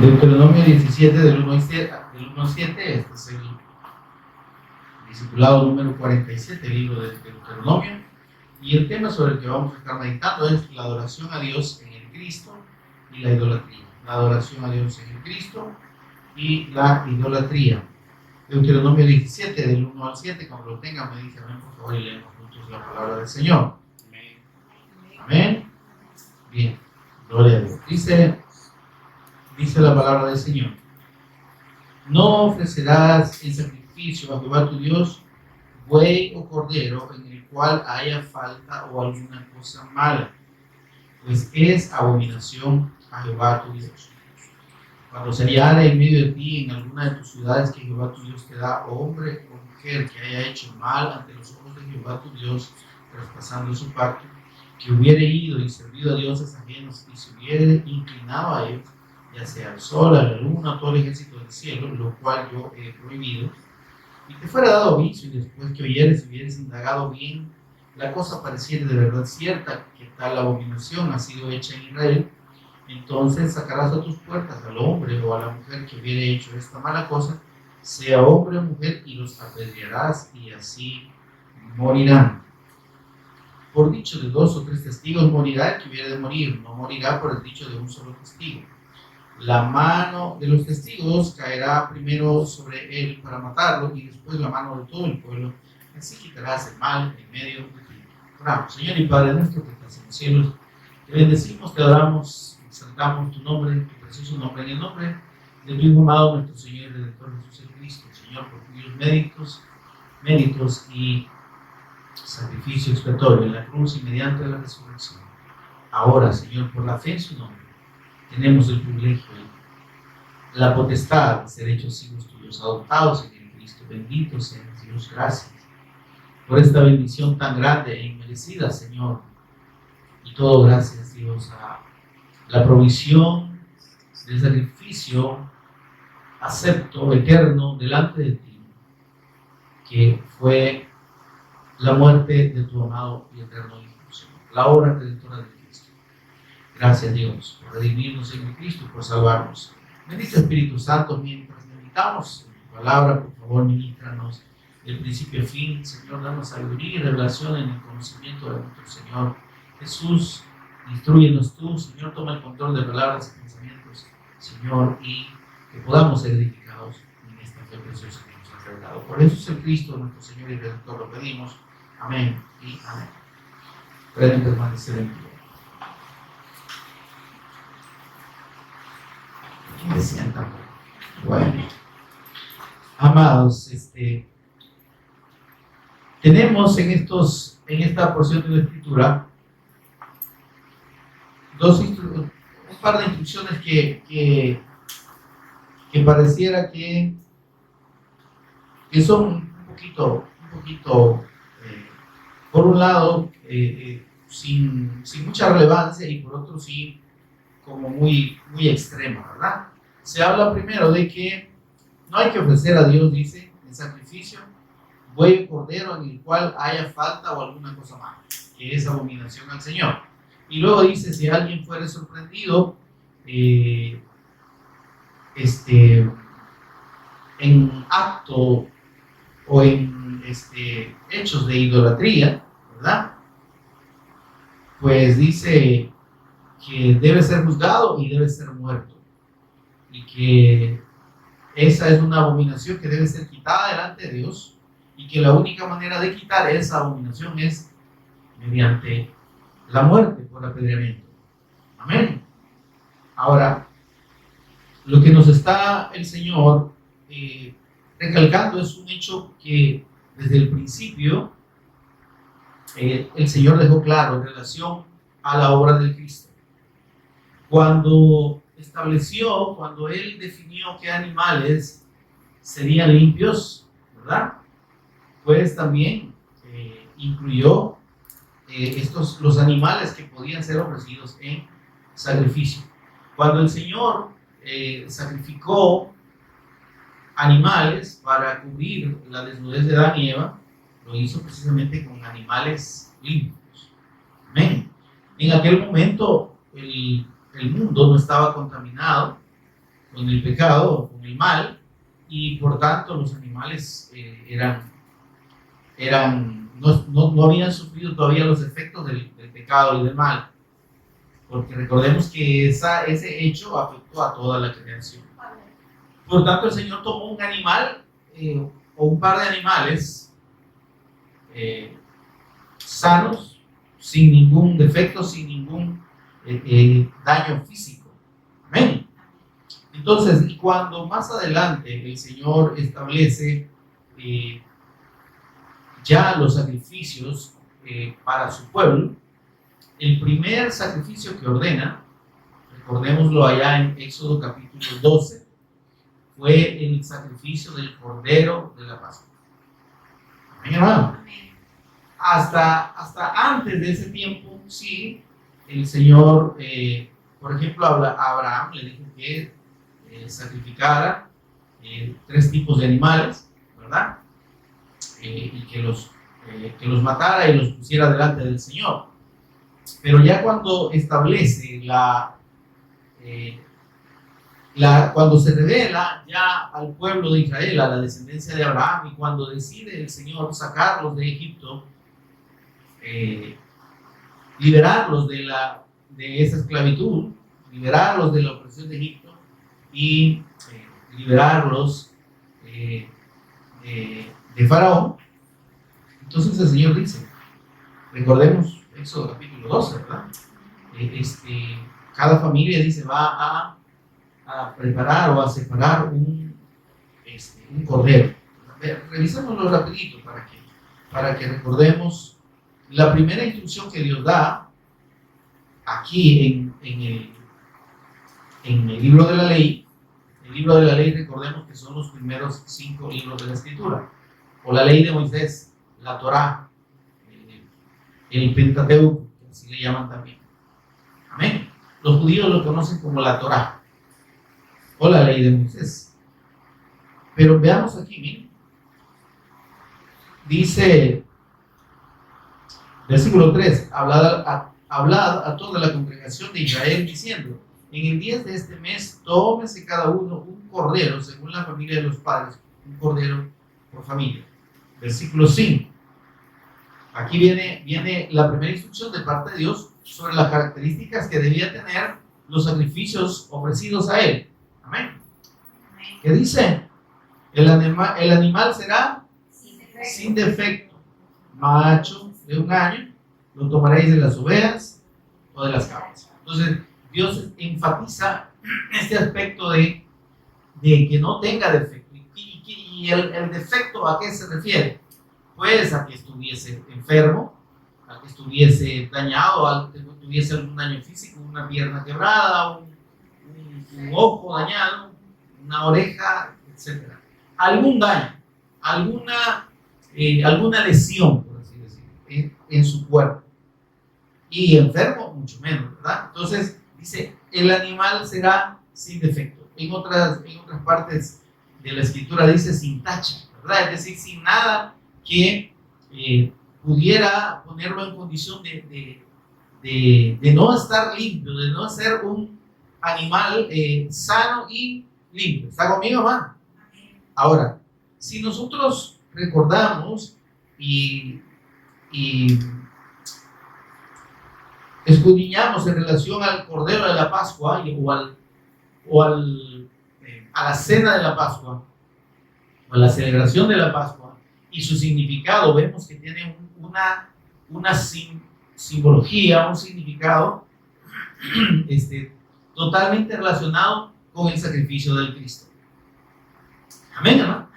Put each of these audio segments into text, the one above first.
Deuteronomio 17, del 1 al 7, este es el discipulado número 47 del libro de Deuteronomio. Y el tema sobre el que vamos a estar meditando es la adoración a Dios en el Cristo y la idolatría. La adoración a Dios en el Cristo y la idolatría. Deuteronomio 17, del 1 al 7, cuando lo tengan, me dicen, por favor, y leemos juntos la palabra del Señor. Amén. Amén. Bien, gloria a Dios. Dice la palabra del Señor: no ofrecerás en sacrificio a Jehová tu Dios buey o cordero en el cual haya falta o alguna cosa mala, pues es abominación a Jehová tu Dios. Cuando se hallare en medio de ti en alguna de tus ciudades que Jehová tu Dios te da, hombre o mujer que haya hecho mal ante los ojos de Jehová tu Dios, traspasando su pacto, que hubiere ido y servido a dioses ajenos y se hubiere inclinado a ellos, ya sea al sol, a la luna, a todo el ejército del cielo, lo cual yo he prohibido, y te fuera dado aviso, y después que oyeres y hubieres indagado bien, la cosa pareciera de verdad cierta, que tal abominación ha sido hecha en Israel, entonces sacarás a tus puertas al hombre o a la mujer que hubiere hecho esta mala cosa, sea hombre o mujer, y los apedrearás, y así morirán. Por dicho de 2 o 3 testigos morirá el que hubiere de morir, no morirá por el dicho de un solo testigo. La mano de los testigos caerá primero sobre él para matarlo, y después la mano de todo el pueblo. Así quitarás el mal en medio de ti. Oramos. Señor y Padre nuestro que estás en los cielos, te bendecimos, te adoramos, exaltamos tu nombre, tu precioso nombre, en el nombre de tu Hijo amado, nuestro Señor y Redentor Jesucristo, Señor, por cuyos méritos y sacrificio expiatorio en la cruz y mediante la resurrección. Ahora, Señor, por la fe en su nombre, tenemos el privilegio, la potestad de ser hechos hijos tuyos, adoptados en el Cristo. Bendito sea Dios, gracias por esta bendición tan grande e inmerecida, Señor. Y todo gracias, Dios, a la provisión del sacrificio acepto, eterno, delante de ti, que fue la muerte de tu amado y eterno Hijo, Señor, la obra redentora de Cristo. Gracias, Dios, por redimirnos en Cristo y por salvarnos. Bendito Espíritu Santo, mientras meditamos en tu palabra, por favor, ministranos del principio a fin. Señor, danos sabiduría y revelación en el conocimiento de nuestro Señor Jesús. Instrúyenos tú, Señor, toma el control de palabras y pensamientos, Señor, y que podamos ser edificados en esta fe preciosa que nos has revelado. Por eso es el Cristo, nuestro Señor y Redentor, lo pedimos. Amén y amén. Pueden permanecer en pie. Me sientan. Bueno, amados, tenemos en esta porción de la Escritura un par de instrucciones que pareciera que son un poquito por un lado sin mucha relevancia, y por otro sí como muy extrema, ¿verdad? Se habla primero de que no hay que ofrecer a Dios, dice, en sacrificio buey o cordero en el cual haya falta o alguna cosa mala, que es abominación al Señor. Y luego dice, si alguien fuere sorprendido en acto o en hechos de idolatría, ¿verdad? Pues dice que debe ser juzgado y debe ser muerto, y que esa es una abominación que debe ser quitada delante de Dios, y que la única manera de quitar esa abominación es mediante la muerte por apedreamiento. Amén. Ahora, lo que nos está el Señor recalcando es un hecho que desde el principio el Señor dejó claro en relación a la obra del Cristo. Cuando Él definió qué animales serían limpios, ¿verdad? Pues también incluyó los animales que podían ser ofrecidos en sacrificio. Cuando el Señor sacrificó animales para cubrir la desnudez de Adán y Eva, lo hizo precisamente con animales limpios. Amén. En aquel momento el mundo no estaba contaminado con el pecado, con el mal, y por tanto los animales no habían sufrido todavía los efectos del pecado y del mal, porque recordemos que ese hecho afectó a toda la creación. Por tanto, el Señor tomó un animal o un par de animales sanos, sin ningún defecto, sin ningún daño físico. Amén. Entonces, y cuando más adelante el Señor establece ya los sacrificios para su pueblo, el primer sacrificio que ordena, recordémoslo allá en Éxodo capítulo 12, fue el sacrificio del Cordero de la Pascua. Amén, hermano. Hasta antes de ese tiempo, sí, el Señor, por ejemplo, a Abraham le dijo que sacrificara 3 tipos de animales, ¿verdad? Y que los matara y los pusiera delante del Señor. Pero ya cuando establece cuando se revela ya al pueblo de Israel, a la descendencia de Abraham, y cuando decide el Señor sacarlos de Egipto, liberarlos de esa esclavitud, liberarlos de la opresión de Egipto y liberarlos de Faraón, entonces el Señor dice, recordemos Éxodo capítulo 12, ¿verdad? Cada familia dice va a preparar o a separar un cordero. Revisémoslo rapidito para que recordemos la primera instrucción que Dios da aquí en el libro de la ley. El libro de la ley, recordemos que son los primeros 5 libros de la Escritura, o la ley de Moisés, la Torá, el Pentateuco, que así le llaman también. Amén. Los judíos lo conocen como la Torá, o la ley de Moisés. Pero veamos aquí, miren. Dice, versículo 3, hablad a toda la congregación de Israel diciendo, en el 10 de este mes, tómese cada uno un cordero, según la familia de los padres, un cordero por familia. Versículo 5. Aquí viene la primera instrucción de parte de Dios sobre las características que debía tener los sacrificios ofrecidos a Él. Amén. ¿Qué dice? El animal será sin defecto, macho de 1 año, lo tomaréis de las ovejas o de las cabras. Entonces, Dios enfatiza este aspecto de que no tenga defecto. ¿Y el defecto a qué se refiere? Pues a que estuviese enfermo, a que estuviese dañado, a que tuviese algún daño físico, una pierna quebrada, un ojo dañado, una oreja, etc. Algún daño, alguna lesión, por así decirlo, en su cuerpo. Y enfermo, mucho menos, ¿verdad? Entonces, dice, el animal será sin defecto. En otras partes de la Escritura dice sin tacha, ¿verdad? Es decir, sin nada que pudiera ponerlo en condición de no estar limpio, de no ser un animal sano y limpio. ¿Está conmigo, hermano? Ahora, si nosotros recordamos y escudriñamos en relación al Cordero de la Pascua o a la cena de la Pascua o a la celebración de la Pascua y su significado, vemos que tiene una simbología, un significado totalmente relacionado con el sacrificio del Cristo. Amén, hermano.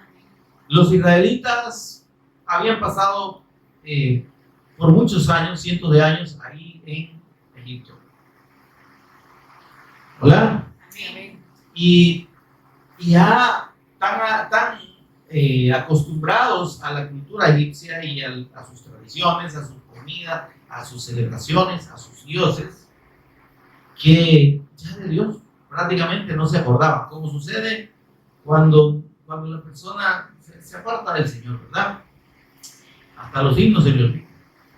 Los israelitas habían pasado por muchos años, cientos de años ahí en Egipto. ¿Hola? Amén. Y ya tan acostumbrados a la cultura egipcia y a sus tradiciones, a su comida, a sus celebraciones, a sus dioses, que ya de Dios prácticamente no se acordaban, como sucede cuando la persona se aparta del Señor, ¿verdad? Hasta los himnos se le olvidan.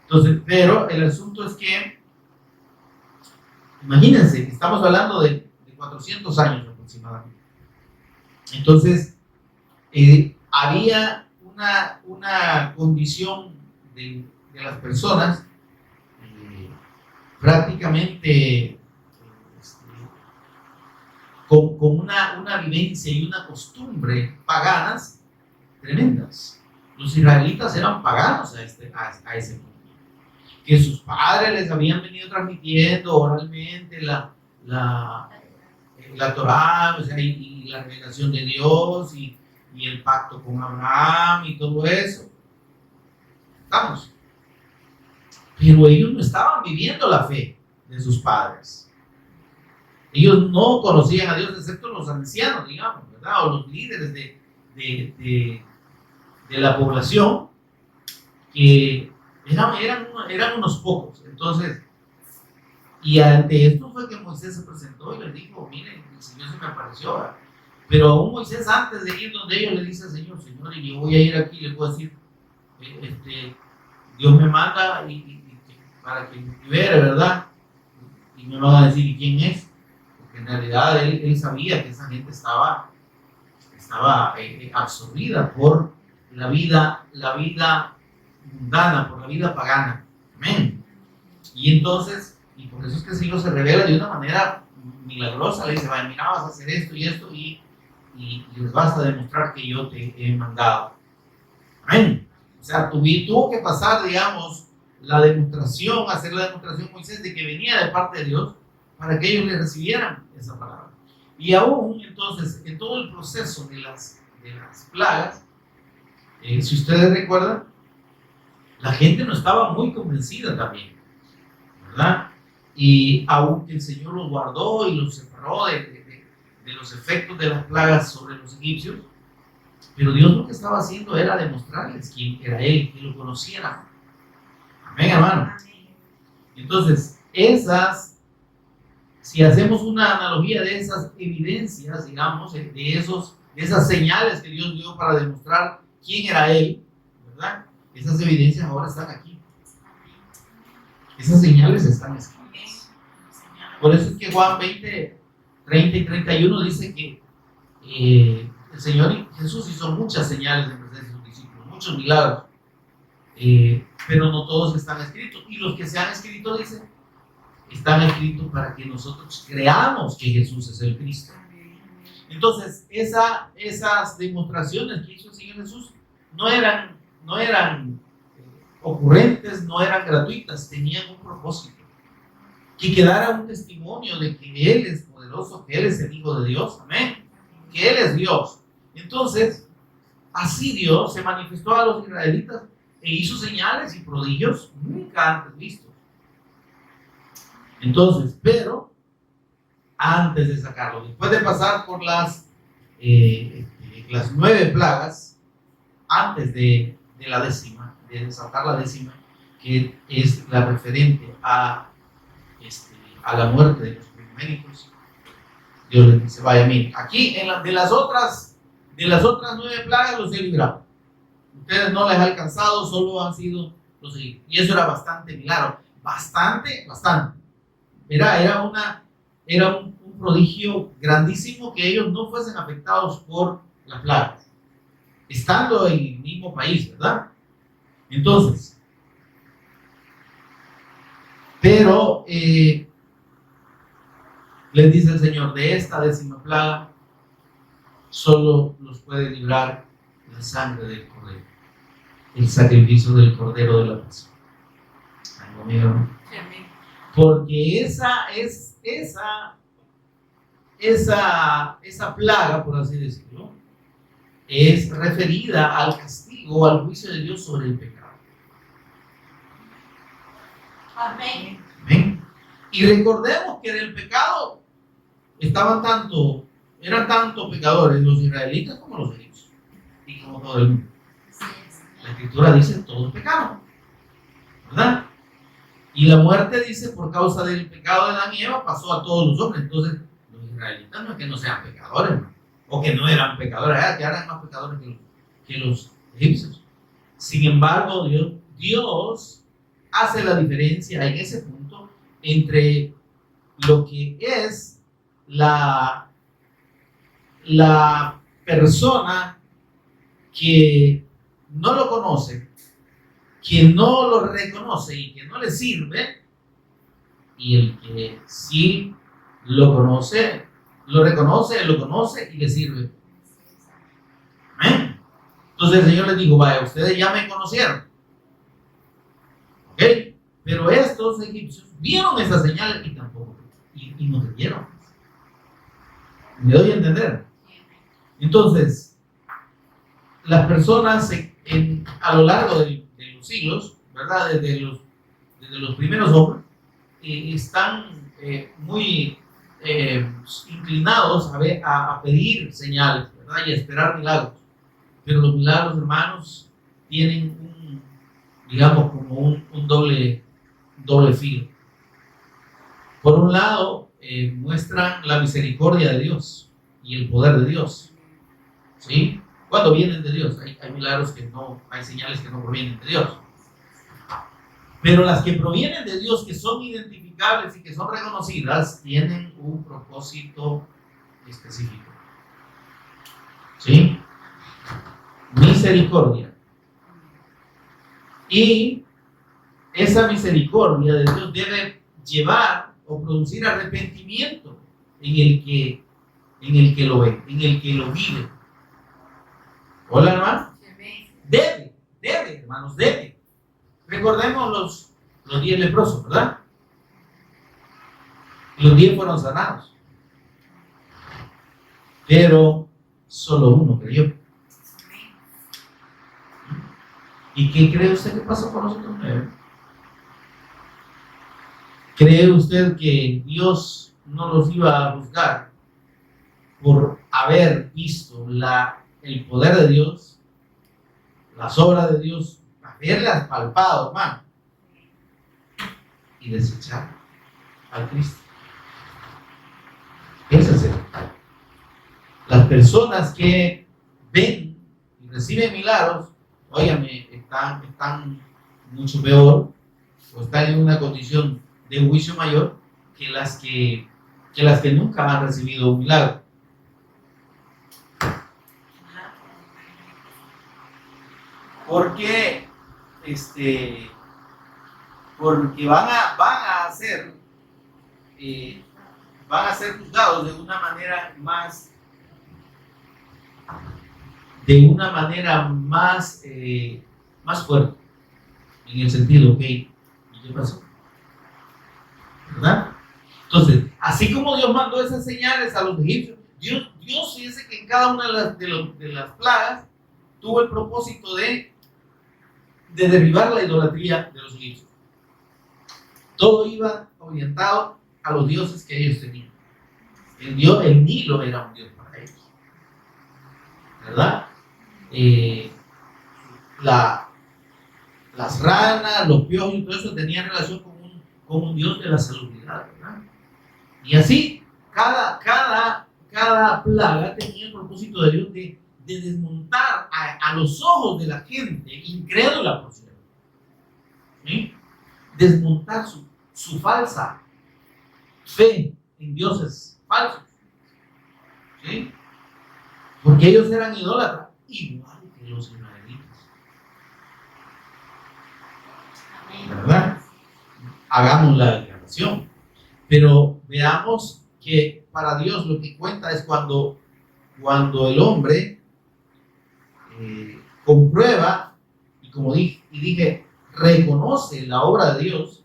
Entonces, pero el asunto es que, imagínense, estamos hablando de 400 años aproximadamente. Entonces, había una condición de las personas prácticamente con una vivencia y una costumbre paganas tremendas. Los israelitas eran paganos a ese punto. Que sus padres les habían venido transmitiendo oralmente la Torá, o sea, y la revelación de Dios y el pacto con Abraham y todo eso. Estamos. Pero ellos no estaban viviendo la fe de sus padres. Ellos no conocían a Dios excepto los ancianos, digamos, ¿verdad? O los líderes de la población, que eran unos pocos. Entonces, y ante esto fue que Moisés se presentó y les dijo: miren, el Señor se me apareció, ¿verdad? Pero aún Moisés, antes de ir donde ellos, le dice al Señor: Señor, y yo voy a ir aquí, le puedo decir, Dios me manda para que me libere, ¿verdad? Y me van a decir quién es, porque en realidad él sabía que esa gente estaba absorbida por la vida mundana, por la vida pagana. Amén. Y entonces, y por eso es que el Señor se revela de una manera milagrosa. Le dice: vaya, mira, vas a hacer esto y esto, y les vas a demostrar que yo te he mandado. Amén. O sea, tuvo que pasar, digamos, hacer la demostración Moisés de que venía de parte de Dios, para que ellos le recibieran esa palabra. Y aún entonces, en todo el proceso de las plagas, si ustedes recuerdan, la gente no estaba muy convencida también, ¿verdad? Y aunque el Señor los guardó y los separó de los efectos de las plagas sobre los egipcios, pero Dios lo que estaba haciendo era demostrarles quién era Él, que lo conocieran. Amén, hermano. Entonces, si hacemos una analogía de esas evidencias, digamos, de esas señales que Dios dio para demostrar quién era Él, ¿verdad? Esas evidencias ahora están aquí. Esas señales están escritas. Por eso es que Juan 20, 30 y 31 dice que el Señor Jesús hizo muchas señales en presencia de sus discípulos, muchos milagros, pero no todos están escritos. Y los que se han escrito, dice, están escritos para que nosotros creamos que Jesús es el Cristo. Entonces, esas demostraciones que hizo el Señor Jesús no eran ocurrentes, no eran gratuitas, tenían un propósito: que quedara un testimonio de que Él es poderoso, que Él es el Hijo de Dios, amén, que Él es Dios. Entonces, así Dios se manifestó a los israelitas e hizo señales y prodigios nunca antes vistos. Entonces, pero antes de sacarlo, después de pasar por las 9 plagas, antes de la 10ª, de desatar la 10ª, que es la referente a la muerte de los primogénitos, Dios les dice: vaya, miren, aquí de las otras 9 plagas los he librado. Ustedes no les ha alcanzado, solo han sido los egipcios. Y eso era bastante milagro, bastante. Era un prodigio grandísimo que ellos no fuesen afectados por las plagas, estando en el mismo país, ¿verdad? Entonces, pero les dice el Señor: de esta 10ª plaga solo los puede librar la sangre del Cordero, el sacrificio del Cordero de la Pasión. Amigo, porque esa plaga, por así decirlo, es referida al castigo, al juicio de Dios sobre el pecado. Amén. Amén. Y recordemos que en el pecado eran tanto pecadores los israelitas como los egipcios y como todo el mundo. La Escritura dice: todos pecaron, ¿verdad? Y la muerte, dice, por causa del pecado de Adán y Eva pasó a todos los hombres. Entonces, los israelitas no es que no sean pecadores, ¿no? O que no eran pecadores, que eran más pecadores que los egipcios. Sin embargo, Dios hace la diferencia en ese punto entre lo que es la persona que no lo conoce, que no lo reconoce y que no le sirve, y el que sí lo conoce, lo reconoce, lo conoce y le sirve. ¿Amén? Entonces el Señor les dijo, vaya, ustedes ya me conocieron, ¿ok? Pero estos egipcios vieron esas señales y tampoco, y no creyeron. ¿Me doy a entender? Entonces, las personas a lo largo de los siglos, ¿verdad? Desde los primeros hombres, están muy inclinados a pedir señales, ¿verdad? Y a esperar milagros. Pero los milagros, hermanos, tienen digamos, como un doble filo. Por un lado, muestran la misericordia de Dios y el poder de Dios, ¿sí? Cuando vienen de Dios, hay milagros que no, hay señales que no provienen de Dios. Pero las que provienen de Dios, que son identificables y que son reconocidas, tienen un propósito específico, ¿sí? Misericordia. Y esa misericordia de Dios debe llevar o producir arrepentimiento en el que lo ve, en el que lo vive. Hola, hermano. Debe, hermanos, debe. Recordemos los 10 leprosos, ¿verdad? Los 10 fueron sanados, pero solo uno creyó. ¿Y qué cree usted que pasó con nosotros 9? ¿Cree usted que Dios no los iba a juzgar por haber visto el poder de Dios, las obras de Dios, haberlas palpado, hermano, y desechar al Cristo? Ese es el detalle. Las personas que ven y reciben milagros, óigame, están mucho peor, o están en una condición de juicio mayor que las que nunca han recibido un milagro. Porque van a ser juzgados de una manera más fuerte, en el sentido, ok, ¿y qué pasó? ¿Verdad? Entonces, así como Dios mandó esas señales a los egipcios, Dios fíjese que en cada una de las plagas tuvo el propósito de derribar la idolatría de los egipcios. Todo iba orientado a los dioses que ellos tenían. El Nilo era un dios para ellos, ¿verdad? Las ranas, los piojos y todo eso tenían relación con un dios de la salubridad, ¿verdad? Y así, cada plaga tenía el propósito de Dios de desmontar a los ojos de la gente incrédula, por cierto, ¿sí? Desmontar su falsa fe en dioses falsos, ¿sí? Porque ellos eran idólatras, igual que los israelitas, ¿verdad? Hagamos la declaración, pero veamos que para Dios lo que cuenta es cuando el hombre comprueba y, como dije, reconoce la obra de Dios,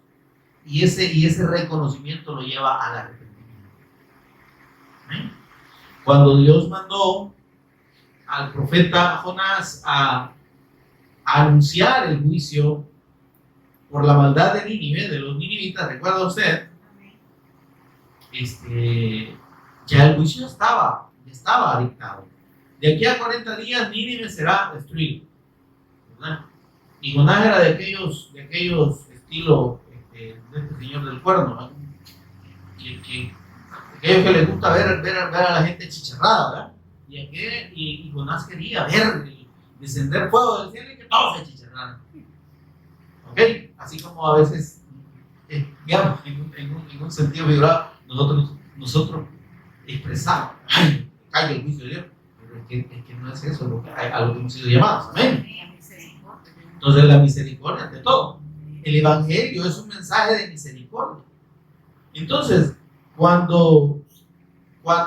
y ese reconocimiento lo lleva al arrepentimiento. ¿Eh? Cuando Dios mandó al profeta Jonás a anunciar el juicio por la maldad de Nínive, de los ninivitas, ¿recuerda usted? Ya el juicio estaba dictado. De aquí a 40 días Nínive será destruido, ¿verdad? Y Jonás era de aquellos estilo de este señor del cuerno, ¿no? Aquellos que les gusta ver a la gente chicharrada, ¿verdad? Y Jonás quería ver descender fuego del cielo y que todos se chicharraran. ¿Ok? Así como a veces, digamos, en un sentido figurado, nosotros expresamos, ¡ay! Cae el juicio de Dios. Es que no es eso lo que, a lo que hemos sido llamados. Amén. Entonces la misericordia ante todo. El evangelio es un mensaje de misericordia. Entonces, cuando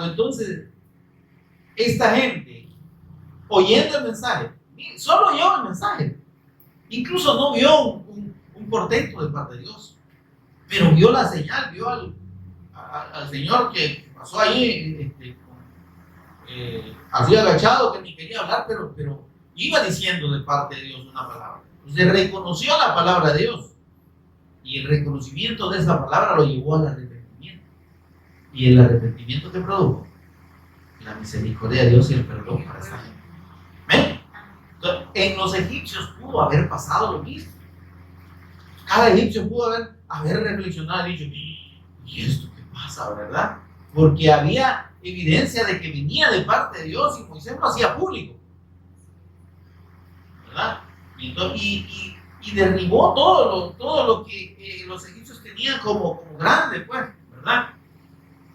entonces esta gente, oyendo el mensaje, solo oyó el mensaje, incluso no vio un portento de parte de Dios, pero vio la señal, vio al Señor que pasó ahí, así agachado, que ni quería hablar, pero iba diciendo de parte de Dios una palabra. Entonces reconoció la palabra de Dios, y el reconocimiento de esa palabra lo llevó al arrepentimiento. Y el arrepentimiento que produjo la misericordia de Dios y el perdón para esa gente. ¿Ven? Entonces, en los egipcios pudo haber pasado lo mismo. Cada egipcio pudo haber reflexionado y dicho, ¿y esto qué pasa, verdad? Porque había evidencia de que venía de parte de Dios y Moisés lo hacía público, ¿verdad? Y derribó todo lo que los egipcios tenían como grande, pues, ¿verdad?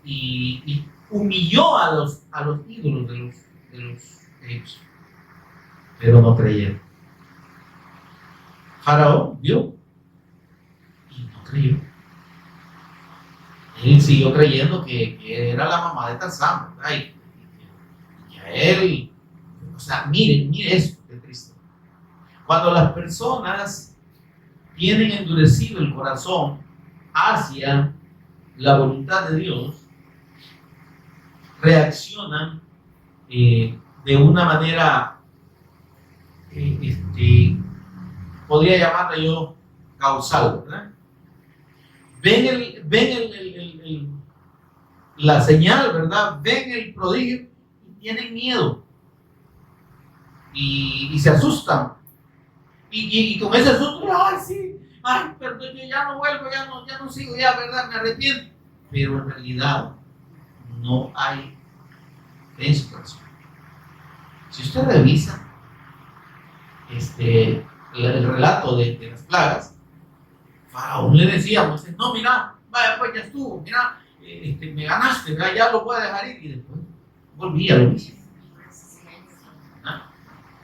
Y humilló a los ídolos de los egipcios, pero no creyeron. Faraón vio y no creyó. Él siguió creyendo que era la mamá de Tarzán, ¿verdad? Y a él, o sea, mire esto, qué triste. Cuando las personas tienen endurecido el corazón hacia la voluntad de Dios, reaccionan de una manera, podría llamarla yo causal, ¿verdad? Ven la señal, ¿verdad? Ven el prodigio y tienen miedo y se asustan. Y con ese susto, ay, sí, ay, perdón, yo ya no vuelvo, ya no sigo, ya, ¿verdad? Me arrepiento. Pero en realidad no hay fe en su corazón. Si usted revisa el relato de las plagas, Faraón le decía a Moisés, no, mira, vaya, pues ya estuvo, mira, me ganaste, ¿verdad? Ya lo voy a dejar ir. Y después volvía a lo mismo. ¿Ah?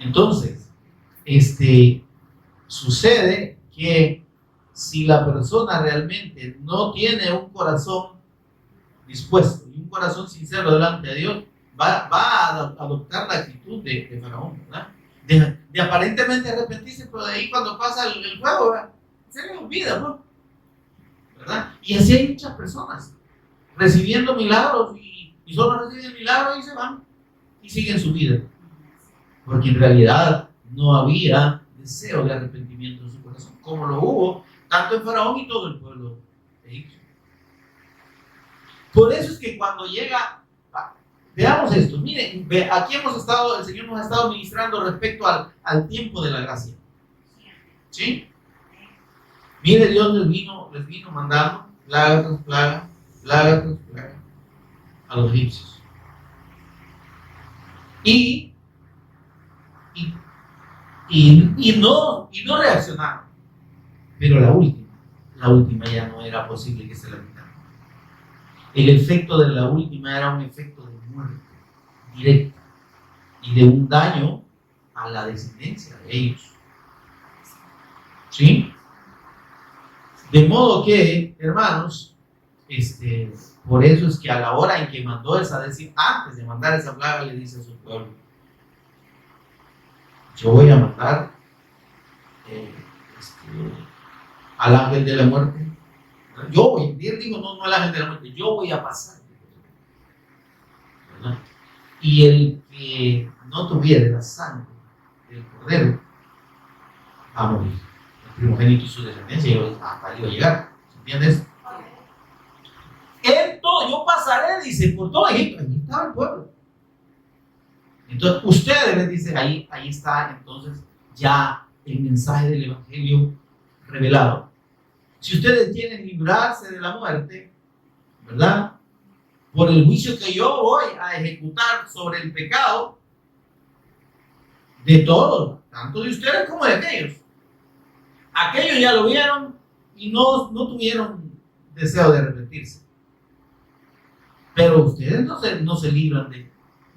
Entonces, sucede que si la persona realmente no tiene un corazón dispuesto y un corazón sincero delante de Dios, va a adoptar la actitud de Faraón, ¿verdad? De aparentemente arrepentirse, pero de ahí cuando pasa el juego, ¿verdad? Se le olvida, ¿no? ¿Verdad? Y así hay muchas personas recibiendo milagros y solo reciben milagros y se van y siguen su vida, porque en realidad no había deseo de arrepentimiento en su corazón, como lo hubo tanto en Faraón y todo el pueblo egipcio. Por eso es que cuando llega, veamos esto, miren, aquí el Señor nos ha estado ministrando respecto al tiempo de la gracia. ¿Sí? Mire, Dios les vino mandando plaga tras plaga, plaga tras plaga a los egipcios. Y no reaccionaron. Pero la última ya no era posible que se la quitaran. El efecto de la última era un efecto de muerte directa y de un daño a la descendencia de ellos. ¿Sí? De modo que, hermanos, por eso es que a la hora en que mandó antes de mandar esa plaga, le dice a su pueblo, yo voy a mandar al ángel de la muerte. Yo voy, digo, no al ángel de la muerte, yo voy a pasar. ¿Verdad? Y el que no tuviera la sangre del cordero va a morir. El primogénito y su descendencia hasta ahí va a llegar. ¿Entiendes? Yo pasaré, dice, por todo Egipto. Allí estaba el pueblo. Entonces, ustedes les dicen, ahí está entonces ya el mensaje del evangelio revelado. Si ustedes quieren librarse de la muerte, ¿verdad? Por el juicio que yo voy a ejecutar sobre el pecado de todos, tanto de ustedes como de aquellos. Aquellos ya lo vieron y no tuvieron deseo de arrepentirse. Pero ustedes no se libran de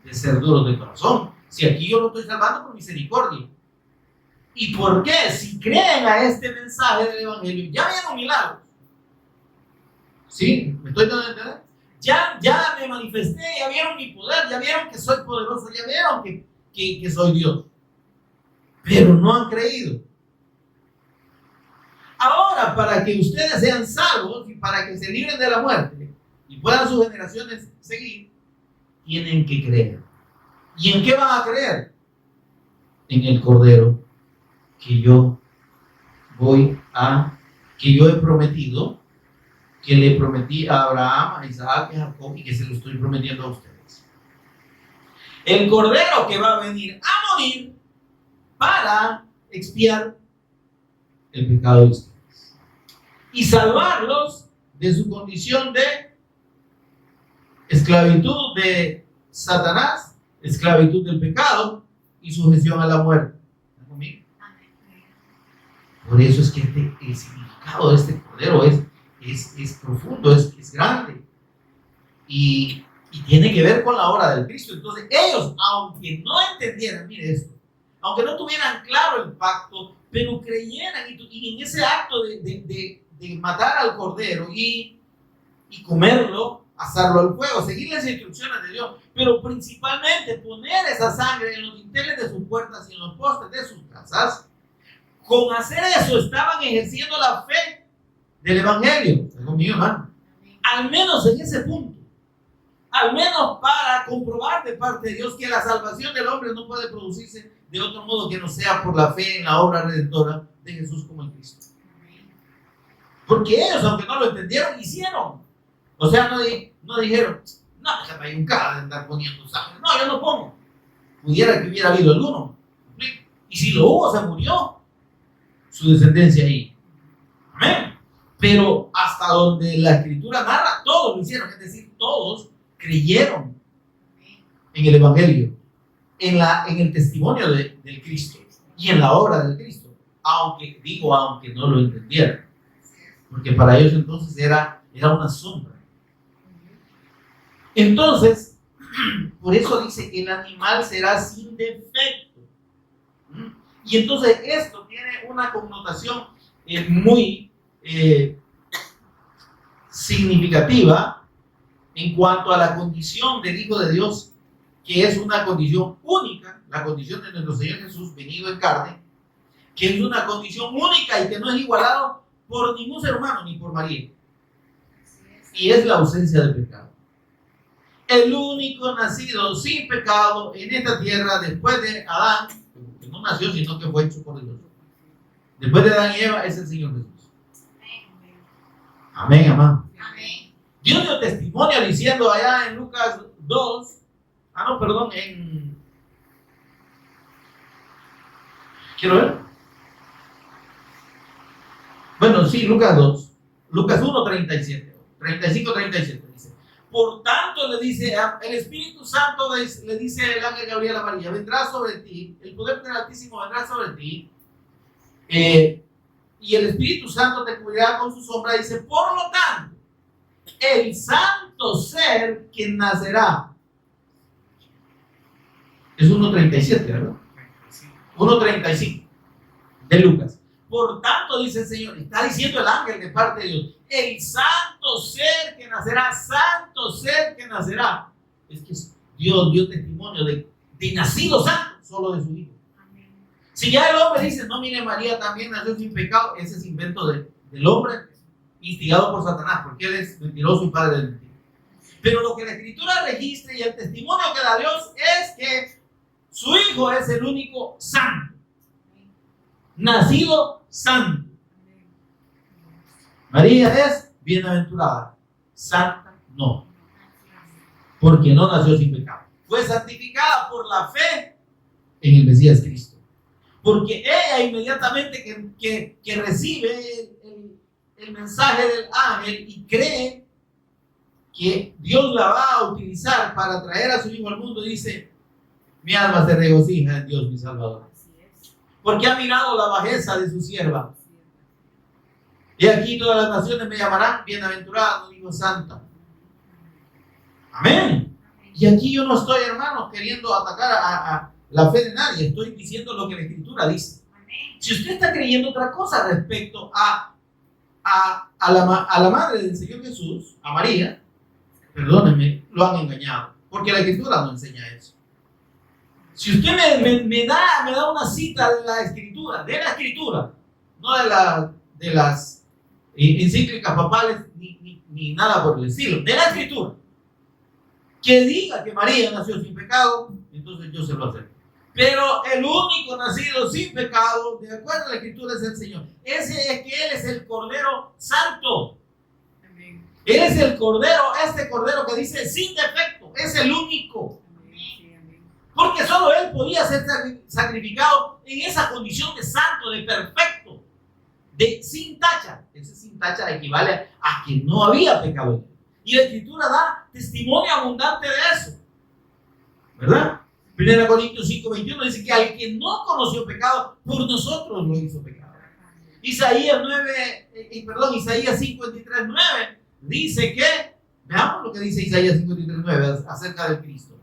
de ser duros de corazón. Si aquí yo lo estoy salvando por misericordia. ¿Y por qué? Si creen a este mensaje del Evangelio, ya vieron milagros. ¿Sí? ¿Me estoy dando a entender? Ya me manifesté, ya vieron mi poder, ya vieron que soy poderoso, ya vieron que soy Dios. Pero no han creído. Ahora, para que ustedes sean salvos y para que se libren de la muerte y puedan sus generaciones seguir, tienen que creer. ¿Y en qué van a creer? En el Cordero que yo he prometido, que le prometí a Abraham, a Isaac y a Jacob y que se lo estoy prometiendo a ustedes. El Cordero que va a venir a morir para expiar el pecado de ustedes y salvarlos de su condición de esclavitud de Satanás, esclavitud del pecado y sujeción a la muerte. ¿Están conmigo? Por eso es que el significado de este Cordero es profundo, es grande y tiene que ver con la obra del Cristo. Entonces ellos, aunque no entendieran, mire esto, aunque no tuvieran claro el pacto, pero creyeran y en ese acto de matar al Cordero y comerlo, asarlo al fuego, seguir las instrucciones de Dios, pero principalmente poner esa sangre en los dinteles de sus puertas y en los postes de sus casas, con hacer eso estaban ejerciendo la fe del Evangelio. ¿Está conmigo, hermano? Al menos en ese punto, al menos para comprobar de parte de Dios que la salvación del hombre no puede producirse de otro modo que no sea por la fe en la obra redentora de Jesús como el Cristo. Porque ellos, aunque no lo entendieron, hicieron. O sea, no dijeron, no, déjame ahí un cara de andar poniendo sangre. No, yo no pongo. Pudiera que hubiera habido alguno. Y si lo hubo, se murió su descendencia ahí. Amén. Pero hasta donde la Escritura narra, todos lo hicieron. Es decir, todos creyeron en el Evangelio, en el testimonio del Cristo y en la obra del Cristo. Aunque no lo entendieran. Porque para ellos entonces era una sombra. Entonces, por eso dice que el animal será sin defecto. Y entonces esto tiene una connotación muy significativa en cuanto a la condición del Hijo de Dios, que es una condición única, la condición de nuestro Señor Jesús venido en carne, que es una condición única y que no es igualado por ningún ser humano ni por María. Y es la ausencia de pecado. El único nacido sin pecado en esta tierra después de Adán, que no nació sino que fue hecho por Dios. Después de Adán y Eva es el Señor Jesús. Amén, amén. Dios dio testimonio diciendo allá en Lucas 2, quiero ver. Bueno, sí, Lucas 2, Lucas 1, 35, 37 dice. Por tanto, le dice, el Espíritu Santo le dice el ángel Gabriel a María, vendrá sobre ti, el poder del Altísimo vendrá sobre ti, y el Espíritu Santo te cubrirá con su sombra. Dice, por lo tanto, el santo ser que nacerá, es 1.37, ¿verdad? 1.35 de Lucas. Por tanto, dice el Señor, está diciendo el ángel de parte de Dios, el santo ser que nacerá, es que Dios dio testimonio de nacido santo, solo de su Hijo. Amén. Si ya el hombre dice, no, mire, María también nació sin pecado, ese es invento del hombre, instigado por Satanás, porque él es mentiroso y padre de mentira. Pero lo que la Escritura registra y el testimonio que da Dios es que su Hijo es el único santo, nacido santo. María es bienaventurada, santa no, porque no nació sin pecado. Fue santificada por la fe en el Mesías Cristo, porque ella inmediatamente que recibe el mensaje del ángel y cree que Dios la va a utilizar para traer a su Hijo al mundo, dice, mi alma se regocija en Dios mi Salvador, porque ha mirado la bajeza de su sierva. Y aquí todas las naciones me llamarán bienaventurada, no digo santa. Amén. Y aquí yo no estoy, hermano, queriendo atacar a la fe de nadie. Estoy diciendo lo que la Escritura dice. Si usted está creyendo otra cosa respecto a la madre del Señor Jesús, a María, perdónenme, lo han engañado. Porque la Escritura no enseña eso. Si usted me da una cita de la Escritura, no de las encíclicas papales ni nada por el estilo, de la Escritura, que diga que María nació sin pecado, entonces yo se lo acepto. Pero el único nacido sin pecado, de acuerdo a la Escritura, es el Señor. Ese es que Él es el Cordero Santo. Amén. Él es el Cordero, este Cordero que dice sin defecto, es el único. Amén. Porque solo Él podía ser sacrificado en esa condición de santo, de perfecto, de sin tacha. Ese sin tacha equivale a que no había pecado en Él. Y la Escritura da testimonio abundante de eso, ¿verdad? 1 Corintios 5:21 dice que al que no conoció pecado, por nosotros lo hizo pecado. Isaías 53:9 dice que, veamos lo que dice Isaías 53:9 acerca del Cristo.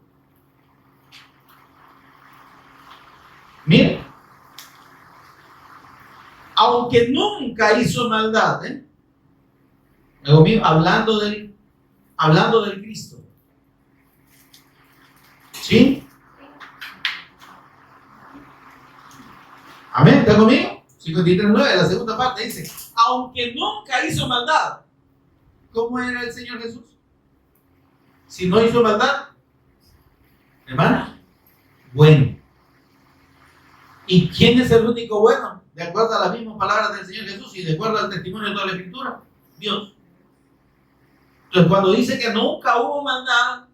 Miren, aunque nunca hizo maldad, hablando del Cristo, ¿sí? Amén, ¿está conmigo? 53:9, la segunda parte dice, aunque nunca hizo maldad. ¿Cómo era el Señor Jesús? Si no hizo maldad, hermana, bueno. ¿Y quién es el único bueno? De acuerdo a las mismas palabras del Señor Jesús y de acuerdo al testimonio de toda la Escritura, Dios. Entonces, cuando dice que nunca hubo maldad,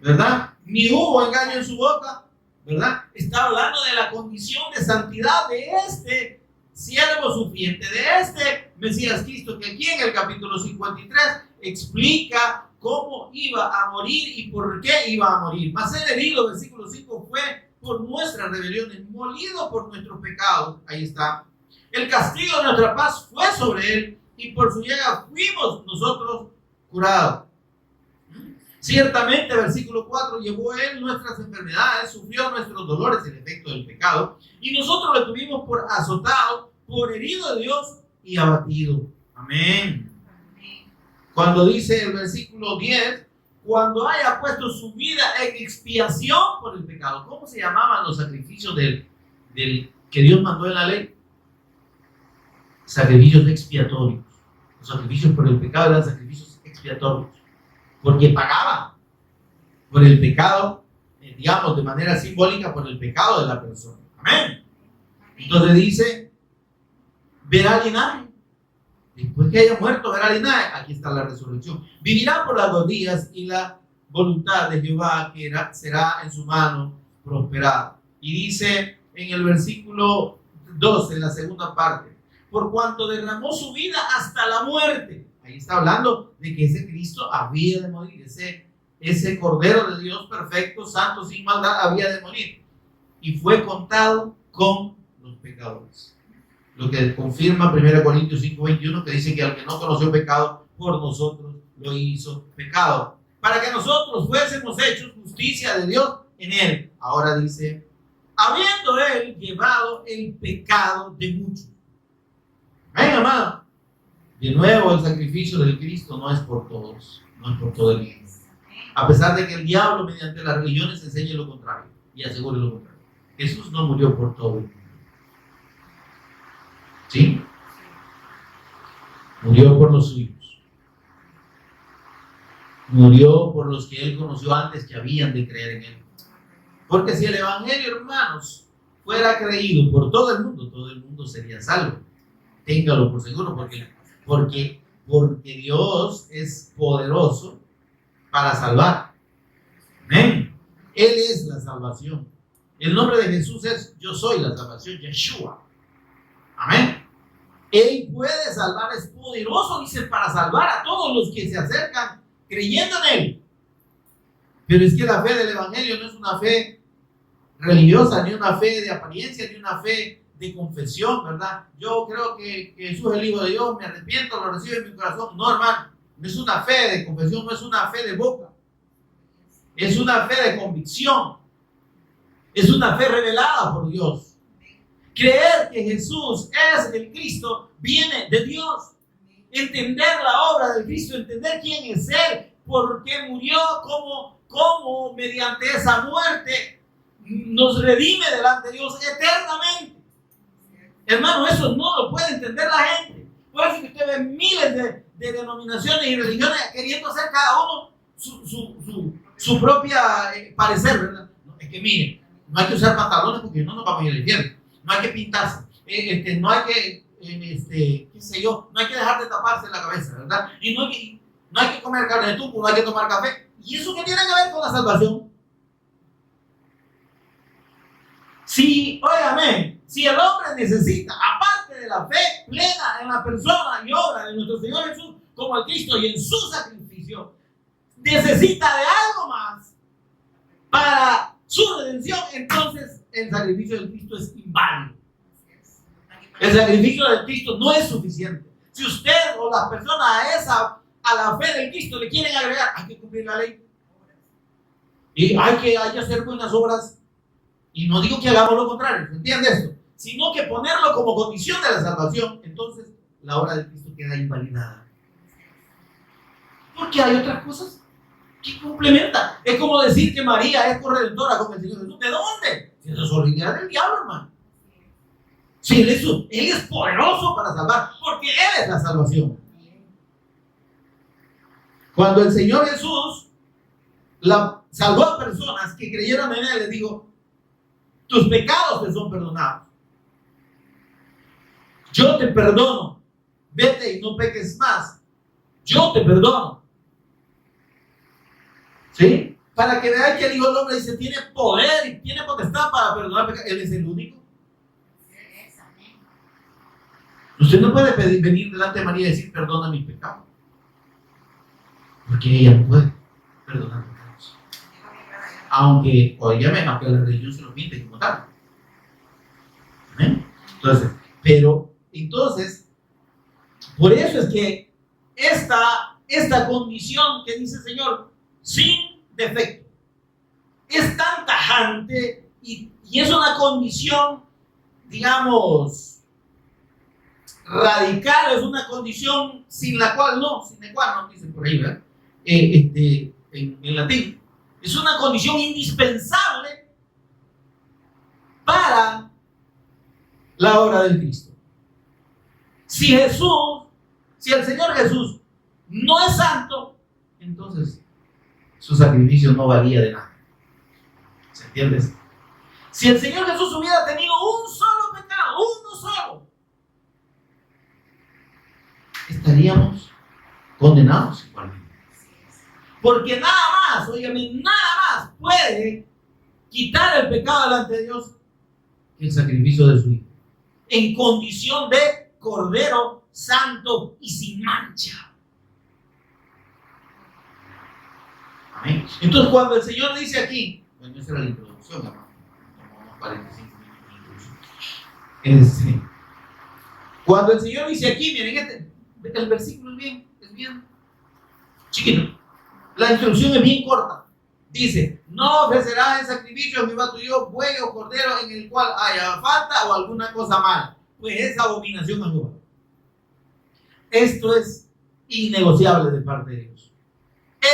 ¿verdad? Ni hubo engaño en su boca, ¿verdad? Está hablando de la condición de santidad de este siervo sufriente, de este Mesías Cristo, que aquí en el capítulo 53 explica cómo iba a morir y por qué iba a morir. Mas el herido, versículo 5, fue por nuestras rebeliones, molido por nuestros pecados. Ahí está. El castigo de nuestra paz fue sobre él y por su llaga fuimos nosotros curados. Ciertamente, versículo 4, llevó él nuestras enfermedades, sufrió nuestros dolores, el efecto del pecado, y nosotros lo tuvimos por azotado, por herido de Dios y abatido. Amén. Amén. Cuando dice el versículo 10, cuando haya puesto su vida en expiación por el pecado. ¿Cómo se llamaban los sacrificios del que Dios mandó en la ley? Sacrificios expiatorios. Los sacrificios por el pecado eran sacrificios expiatorios. Porque pagaba por el pecado, digamos de manera simbólica, por el pecado de la persona. Amén. Entonces dice, verá linaje. Después que haya muerto, verá linaje. Aquí está la resurrección. Vivirá por las 2 días y la voluntad de Jehová que será en su mano prosperada. Y dice en el versículo 12, en la segunda parte, por cuanto derramó su vida hasta la muerte. Ahí está hablando de que ese Cristo había de morir, ese Cordero de Dios perfecto, santo, sin maldad, había de morir. Y fue contado con los pecadores. Lo que confirma 1 Corintios 5:21, que dice que al que no conoció pecado, por nosotros lo hizo pecado, para que nosotros fuésemos hechos justicia de Dios en él. Ahora dice, habiendo él llevado el pecado de muchos. Amén, amado. De nuevo, el sacrificio del Cristo no es por todos, no es por todo el mundo. A pesar de que el diablo mediante las religiones enseñe lo contrario y asegure lo contrario. Jesús no murió por todo el mundo. ¿Sí? Murió por los suyos. Murió por los que él conoció antes que habían de creer en él. Porque si el evangelio, hermanos, fuera creído por todo el mundo sería salvo. Téngalo por seguro, porque Dios es poderoso para salvar. Amén. Él es la salvación. El nombre de Jesús es yo soy la salvación, Yeshua. Amén. Él puede salvar, es poderoso, dice, para salvar a todos los que se acercan creyendo en él. Pero es que la fe del evangelio no es una fe religiosa, ni una fe de apariencia, ni una fe de confesión, ¿verdad? Yo creo que Jesús es el Hijo de Dios, me arrepiento, lo recibo en mi corazón. No, hermano, no es una fe de confesión, no es una fe de boca. Es una fe de convicción. Es una fe revelada por Dios. Creer que Jesús es el Cristo viene de Dios. Entender la obra del Cristo, entender quién es Él, por qué murió, cómo mediante esa muerte nos redime delante de Dios eternamente. Hermano, eso no lo puede entender la gente. Por eso que usted ve miles de denominaciones y religiones queriendo hacer cada uno su propia parecer, ¿verdad? No, es que miren, no hay que usar pantalones porque no nos vamos a ir al infierno. No hay que pintarse. No hay que, qué sé yo, no hay que dejar de taparse la cabeza, ¿verdad? Y no hay que comer carne de tubo, no hay que tomar café. ¿Y eso qué tiene que ver con la salvación? Óigame, si el hombre necesita, aparte de la fe plena en la persona y obra de nuestro Señor Jesús como el Cristo y en su sacrificio, necesita de algo más para su redención, entonces el sacrificio del Cristo es inválido. El sacrificio del Cristo no es suficiente. Si usted o las personas a la fe del Cristo le quieren agregar, hay que cumplir la ley y hay que hacer buenas obras. Y no digo que hagamos lo contrario, ¿se entiende esto? Sino que ponerlo como condición de la salvación, entonces la obra de Cristo queda invalidada. Porque hay otras cosas que complementan. Es como decir que María es corredentora con el Señor Jesús. ¿De dónde? Si eso es original del diablo, hermano. Si Él es poderoso para salvar, porque Él es la salvación. Cuando el Señor Jesús salvó a personas que creyeron en Él, les dijo: tus pecados te son perdonados. Yo te perdono. Vete y no peques más. Yo te perdono. ¿Sí? Para que veáis que el Hijo del Hombre dice, tiene poder y tiene potestad para perdonar pecados. Él es el único. Usted no puede venir delante de María y decir, perdona mis pecados. Porque ella no puede perdonar pecados. Aunque la religión se lo pide como tal. ¿Amén? Entonces, por eso es que esta condición que dice el Señor, sin defecto, es tan tajante y es una condición, digamos, radical, es una condición sin la cual no, dicen por ahí, ¿verdad? En latín. Es una condición indispensable para la obra del Cristo. Si el Señor Jesús no es santo, entonces su sacrificio no valía de nada. ¿Se entiende? Si el Señor Jesús hubiera tenido un solo pecado, uno solo, estaríamos condenados igualmente. Porque nada más puede quitar el pecado delante de Dios que el sacrificio de su Hijo, en condición de Cordero Santo y sin mancha. Amén. Entonces, cuando el Señor dice aquí, bueno, esa era la introducción, hermano, tomamos 45 minutos de introducción. Cuando el Señor dice aquí, miren, el versículo es bien chiquito. La instrucción es bien corta. Dice, no ofrecerás en sacrificio a Jehová tu Dios buey o cordero en el cual haya falta o alguna cosa mala, pues es abominación a Jehová. Esto es innegociable de parte de Dios.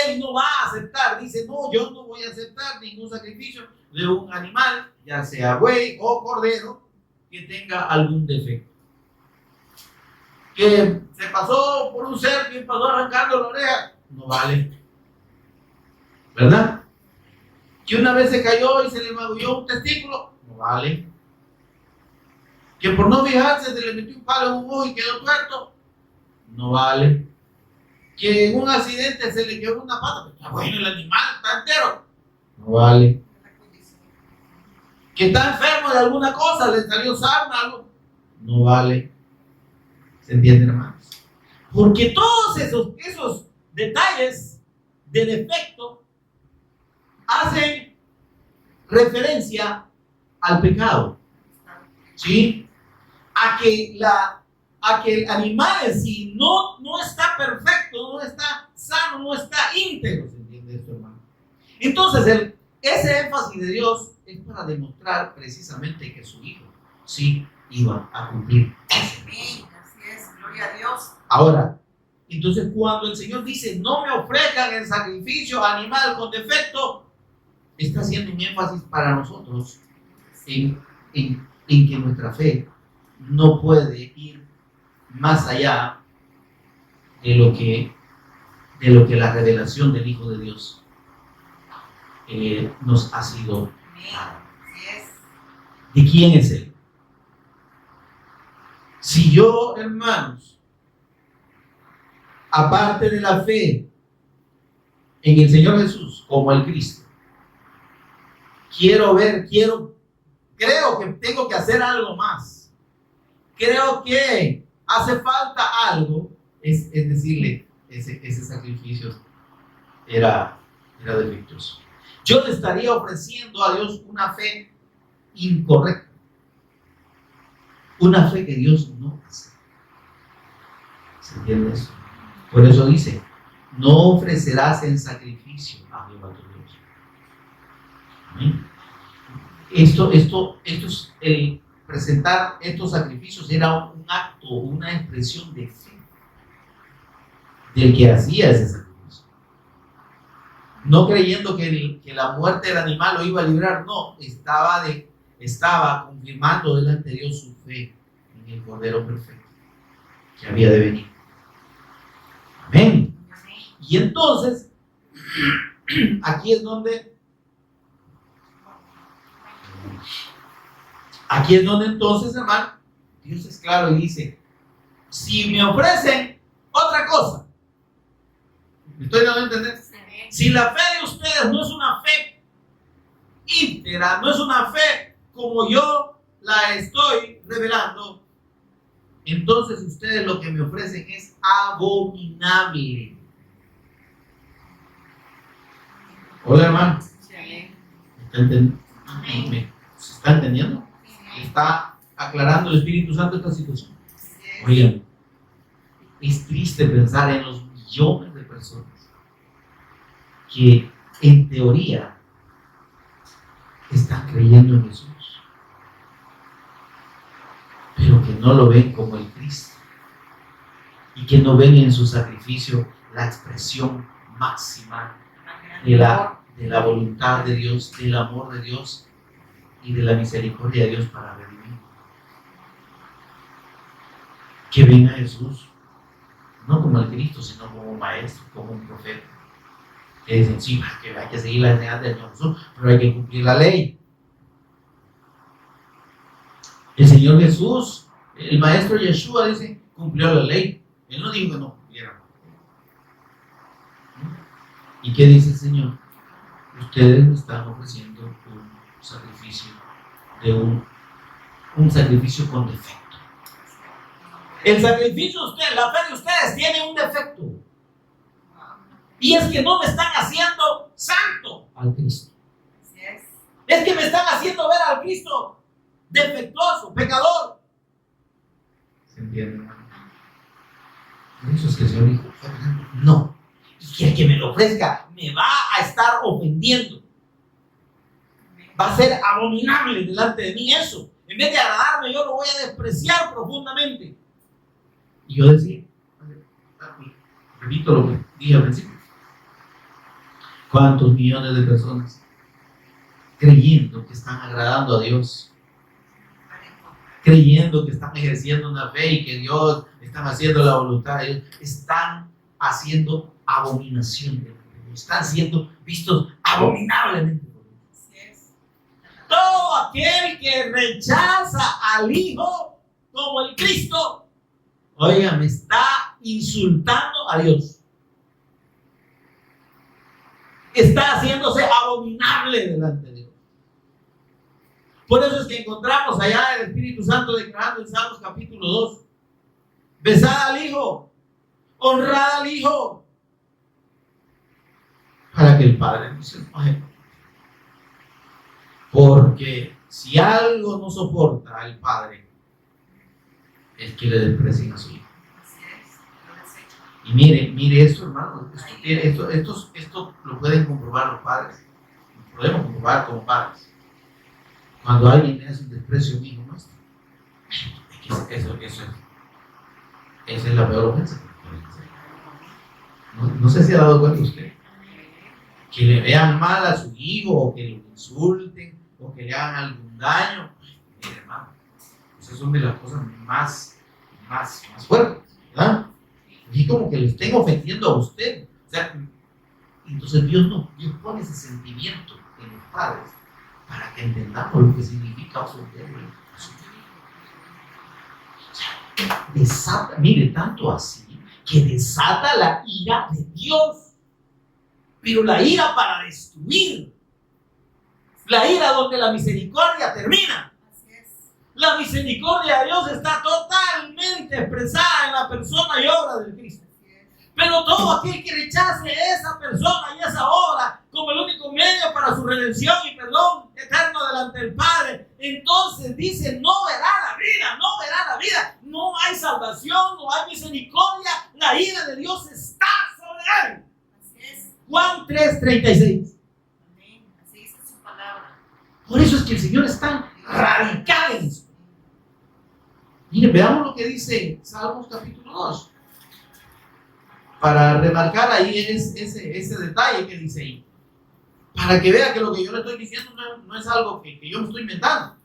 Él no va a aceptar, dice, no, yo no voy a aceptar ningún sacrificio de un animal, ya sea buey o cordero, que tenga algún defecto. Que se pasó por un cerco y pasó arrancando la oreja, no vale. ¿Verdad? Que una vez se cayó y se le magulló un testículo, no vale. Que por no fijarse se le metió un palo en un ojo y quedó tuerto, no vale. Que en un accidente se le quebró una pata, pero está bueno, el animal está entero, no vale. Que está enfermo de alguna cosa, le salió sarna, algo, no vale. ¿Se entienden, hermanos? Porque todos esos detalles de defecto hacen referencia al pecado, ¿sí? A que el animal en sí no está perfecto, no está sano, no está íntegro. ¿Se entiende esto, hermano? Entonces, ese énfasis de Dios es para demostrar precisamente que su Hijo sí iba a cumplir. Amén. Así es. Gloria a Dios. Ahora, entonces cuando el Señor dice, no me ofrezcan el sacrificio animal con defecto, está haciendo un énfasis para nosotros en que nuestra fe no puede ir más allá de lo que la revelación del Hijo de Dios nos ha sido dada. ¿De quién es Él? Si yo, hermanos, aparte de la fe en el Señor Jesús como el Cristo, creo que tengo que hacer algo más. Creo que hace falta algo, es decirle, ese sacrificio era defectuoso. Yo le estaría ofreciendo a Dios una fe incorrecta, una fe que Dios no hace. ¿Se entiende eso? Por eso dice, no ofrecerás en sacrificio a Jehová tu Dios. ¿Amén? Esto es presentar estos sacrificios era un acto, una expresión de fe del que hacía ese sacrificio. No creyendo que la muerte del animal lo iba a librar, no, estaba confirmando delante de Dios su fe en el Cordero perfecto que había de venir. Amén. Y entonces, aquí es donde entonces, hermano, Dios es claro y dice, si me ofrecen otra cosa, ¿me estoy dando a entender? Si la fe de ustedes no es una fe íntegra, no es una fe como yo la estoy revelando, entonces ustedes lo que me ofrecen es abominable. Hola, hermano. ¿Se está entendiendo? Está aclarando el Espíritu Santo esta situación. Oigan, es triste pensar en los millones de personas que en teoría están creyendo en Jesús, pero que no lo ven como el Cristo y que no ven en su sacrificio la expresión máxima de la voluntad de Dios, del amor de Dios y de la misericordia de Dios para redimir. Que ven a Jesús no como el Cristo, sino como un maestro, como un profeta. Que dicen, sí, que hay que seguir la enseñanza del Señor Jesús, pero hay que cumplir la ley. El Señor Jesús, el maestro Yeshua, dice, cumplió la ley. Él no dijo que no cumpliera. ¿Y qué dice el Señor? Ustedes me están ofreciendo un sacrificio un sacrificio con defecto. El sacrificio de ustedes, la fe de ustedes tiene un defecto. Y es que no me están haciendo santo al Cristo. Es que me están haciendo ver al Cristo defectuoso, pecador. ¿Se entiende, hermano? Por eso es que el Señor dijo, no. Y que el que me lo ofrezca me va a estar ofendiendo. Va a ser abominable delante de mí eso. En vez de agradarme, yo lo voy a despreciar profundamente. Y yo decía, repito lo que dije al principio. ¿Cuántos millones de personas creyendo que están agradando a Dios? Creyendo que están ejerciendo una fe y que Dios están haciendo la voluntad de Dios, están haciendo abominación de Dios, están siendo vistos abominablemente por Dios. Todo aquel que rechaza al Hijo como el Cristo, oiga, me está insultando a Dios. Está haciéndose abominable delante de Dios. Por eso es que encontramos allá el Espíritu Santo declarando en Salmos capítulo 2: besad al Hijo, honrad al Hijo, para que el Padre no se enoje. Porque si algo no soporta al Padre, es que le desprecien a su Hijo. Y mire esto, hermano, esto lo pueden comprobar los padres. podemos comprobar como padres. Cuando alguien le hace un desprecio a un hijo nuestro, esa es la peor ofensa. No sé si ha dado cuenta usted. Que le vean mal a su hijo, o que lo insulten, o que le hagan algún daño. Mire, hermano, esas son de las cosas más fuertes, ¿verdad? Y como que le estén ofendiendo a usted. O sea, entonces Dios pone ese sentimiento en los padres para que entendamos lo que significa ofenderle a su hijo. O sea, desata, mire, tanto así que desata la ira de Dios, pero la ira para destruir, la ira donde la misericordia termina. La misericordia de Dios está totalmente expresada en la persona y obra del Cristo. Pero todo aquel que rechace esa persona y esa obra como el único medio para su redención y perdón eterno delante del Padre, entonces dice, no verá la vida, no verá la vida. No hay salvación, no hay misericordia. La ira de Dios está sobre él. Así es. Juan 3:36. Amén. Así es su palabra. Por eso es que el Señor es tan radical en eso. Miren, veamos lo que dice Salmos capítulo 2. Para remarcar ahí ese detalle que dice ahí. Para que vea que lo que yo le estoy diciendo no es algo que yo me estoy inventando.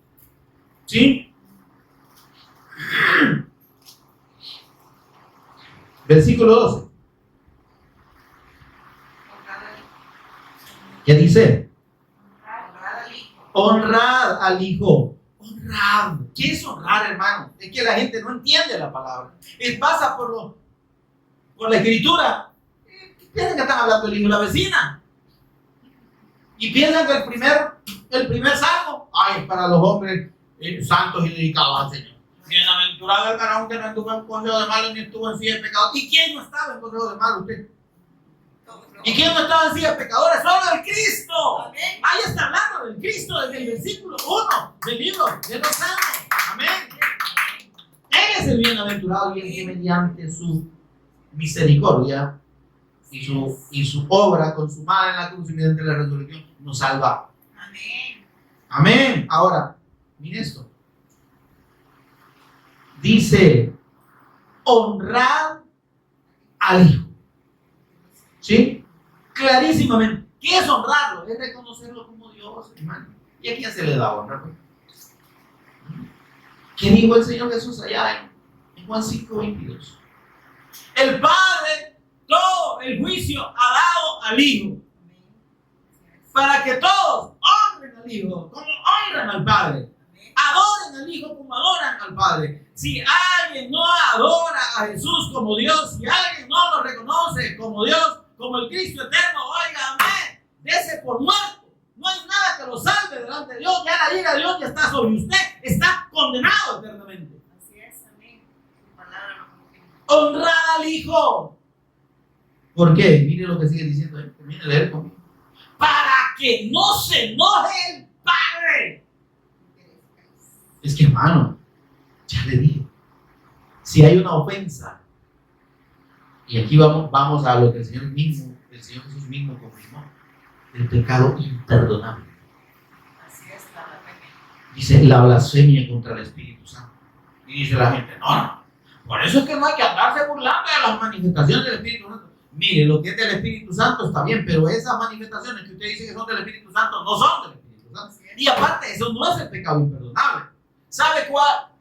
¿Sí? Versículo 12. ¿Qué dice? Honrad al Hijo. Honrad. ¿Qué es honrar, hermano? Es que la gente no entiende la palabra. Pasa por la escritura. Piensan que están hablando del hijo de la vecina. Y piensan que el primer salmo, ay, es para los hombres santos y dedicados al Señor. Bienaventurado el varón que no estuvo en consejo de malo ni estuvo en silla de pecado. ¿Y quién no estaba en consejo de malo? Usted. ¿Y quién no estaba en silla de pecadores? Solo el Cristo. Amén. Ahí está hablando del Cristo desde el versículo 1 del libro de los Salmos. Amén. Él es el bienaventurado y el que mediante su misericordia y su obra consumada en la cruz y mediante la resurrección nos salva. Amén. Amén. Ahora, mire esto. Dice, honrad al Hijo. ¿Sí? Clarísimamente. ¿Qué es honrarlo? Es reconocerlo como Dios, hermano. ¿Y a quién se le da honra? ¿Qué dijo el Señor Jesús allá en Juan 5:22? El Padre todo el juicio ha dado al Hijo para que todos honren al Hijo como honran al Padre, adoren al Hijo como adoran al Padre. Si alguien no adora a Jesús como Dios, si alguien no lo reconoce como Dios, como el Cristo eterno, óigame, dése por muerto. No hay nada que lo salve delante de Dios. Ya la ira de Dios ya está sobre usted, está condenado eternamente. Así es, amén. Su palabra lo confirma. Honrar al Hijo. ¿Por qué? Mire lo que sigue diciendo ahí. Termine de leer conmigo. Para que no se enoje el Padre. Es que, hermano, ya le dije, si hay una ofensa, y aquí vamos a lo que el Señor Jesús mismo confirmó, el pecado imperdonable. Así es, la blasfemia. Dice la blasfemia contra el Espíritu Santo. Y dice la gente, no. Por eso es que no hay que andarse burlando de las manifestaciones del Espíritu Santo. Mire, lo que es del Espíritu Santo está bien, pero esas manifestaciones que usted dice que son del Espíritu Santo no son del Espíritu Santo. Y aparte, eso no es el pecado imperdonable. ¿Sabe cuándo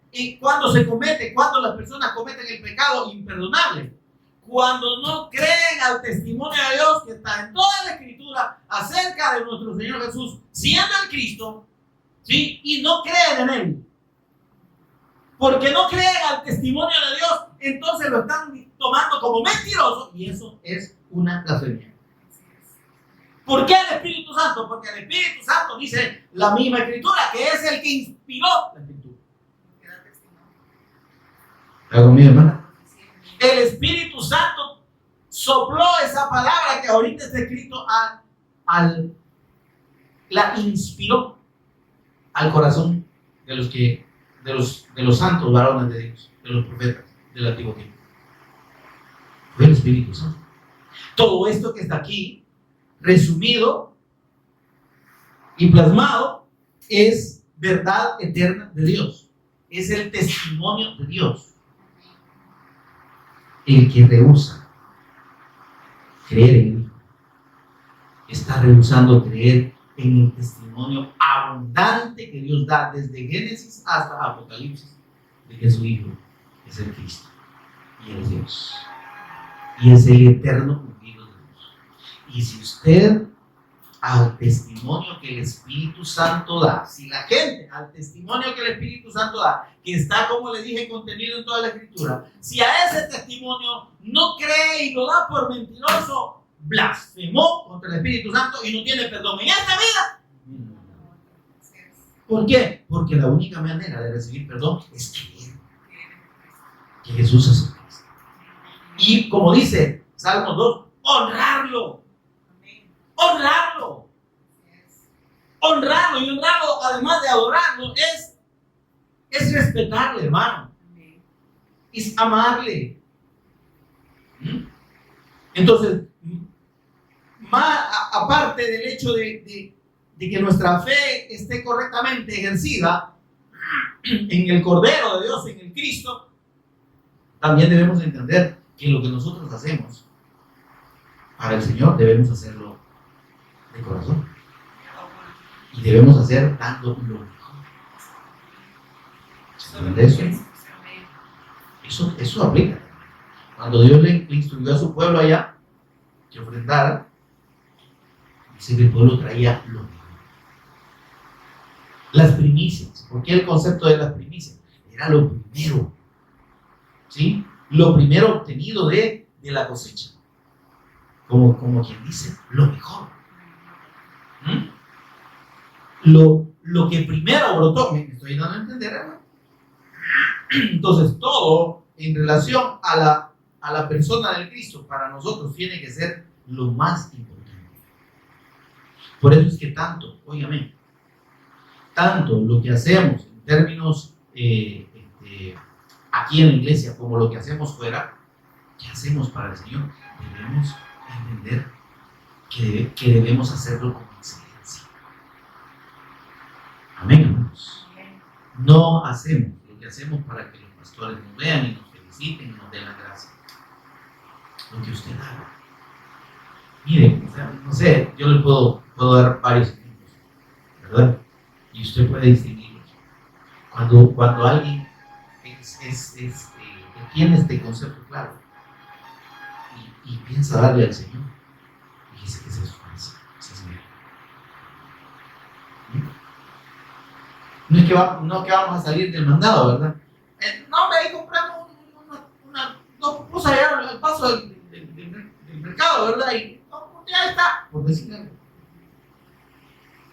las personas cometen el pecado imperdonable? Cuando no creen al testimonio de Dios que está en toda la Escritura acerca de nuestro Señor Jesús, siendo el Cristo, ¿sí? Y no creen en Él. Porque no creen al testimonio de Dios, entonces lo están tomando como mentiroso y eso es una blasfemia. ¿Por qué el Espíritu Santo? Porque el Espíritu Santo dice la misma Escritura, que es el que inspiró la Escritura. ¿Está conmigo, hermana? El Espíritu Santo sopló esa palabra que ahorita está escrito la inspiró al corazón de los santos varones de Dios, de los profetas del Antiguo Tiempo. Fue el Espíritu Santo. Todo esto que está aquí, resumido, Y plasmado es verdad eterna de Dios. Es el testimonio de Dios. El que rehúsa creer en el Hijo está rehusando creer en el testimonio abundante que Dios da desde Génesis hasta Apocalipsis de que su Hijo es el Cristo y Él es Dios y es el eterno ungido de Dios. Y si usted al testimonio que el Espíritu Santo da, si la gente al testimonio que el Espíritu Santo da, que está, como les dije, contenido en toda la Escritura, si a ese testimonio no cree y lo da por mentiroso, blasfemó contra el Espíritu Santo y no tiene perdón en esta vida. ¿Por qué? Porque la única manera de recibir perdón es creer que Jesús es el Cristo. Y como dice Salmos 2, honrarlo. Honrarlo. Honrarlo. Y honrarlo, además de adorarlo, es respetarle, hermano. Es amarle. Entonces, aparte del hecho de que nuestra fe esté correctamente ejercida en el Cordero de Dios, en el Cristo, también debemos entender que lo que nosotros hacemos para el Señor debemos hacerlo de corazón y debemos hacer dando lo mejor. ¿Saben de eso? Eso aplica. Cuando Dios le instruyó a su pueblo allá que ofrendara, dice que el pueblo traía lo mejor. Las primicias. ¿Por qué el concepto de las primicias? Era lo primero, ¿sí? Lo primero obtenido de la cosecha. Como quien dice, lo mejor. Lo que primero brotó. Me estoy dando a entender, ¿verdad? Entonces, todo en relación a la persona del Cristo, para nosotros tiene que ser lo más importante. Por eso es que tanto, óigame, tanto lo que hacemos en términos aquí en la iglesia como lo que hacemos fuera, que hacemos para el Señor, debemos entender que debemos hacerlo con excelencia. Amén, hermanos. No hacemos lo que hacemos para que los pastores nos vean y nos feliciten y nos den la gracia. Lo que usted haga. Mire, no sé, yo le puedo dar varios ejemplos, ¿verdad? Y usted puede distinguirlos. Cuando alguien tiene este concepto claro y piensa darle al Señor, y dice que esa es su fuerza, esa es mía. No es que vamos a salir del mandado, ¿verdad? No, ahí compramos dos pupusas allá al paso del mercado, ¿verdad? Y ya está, por decir algo.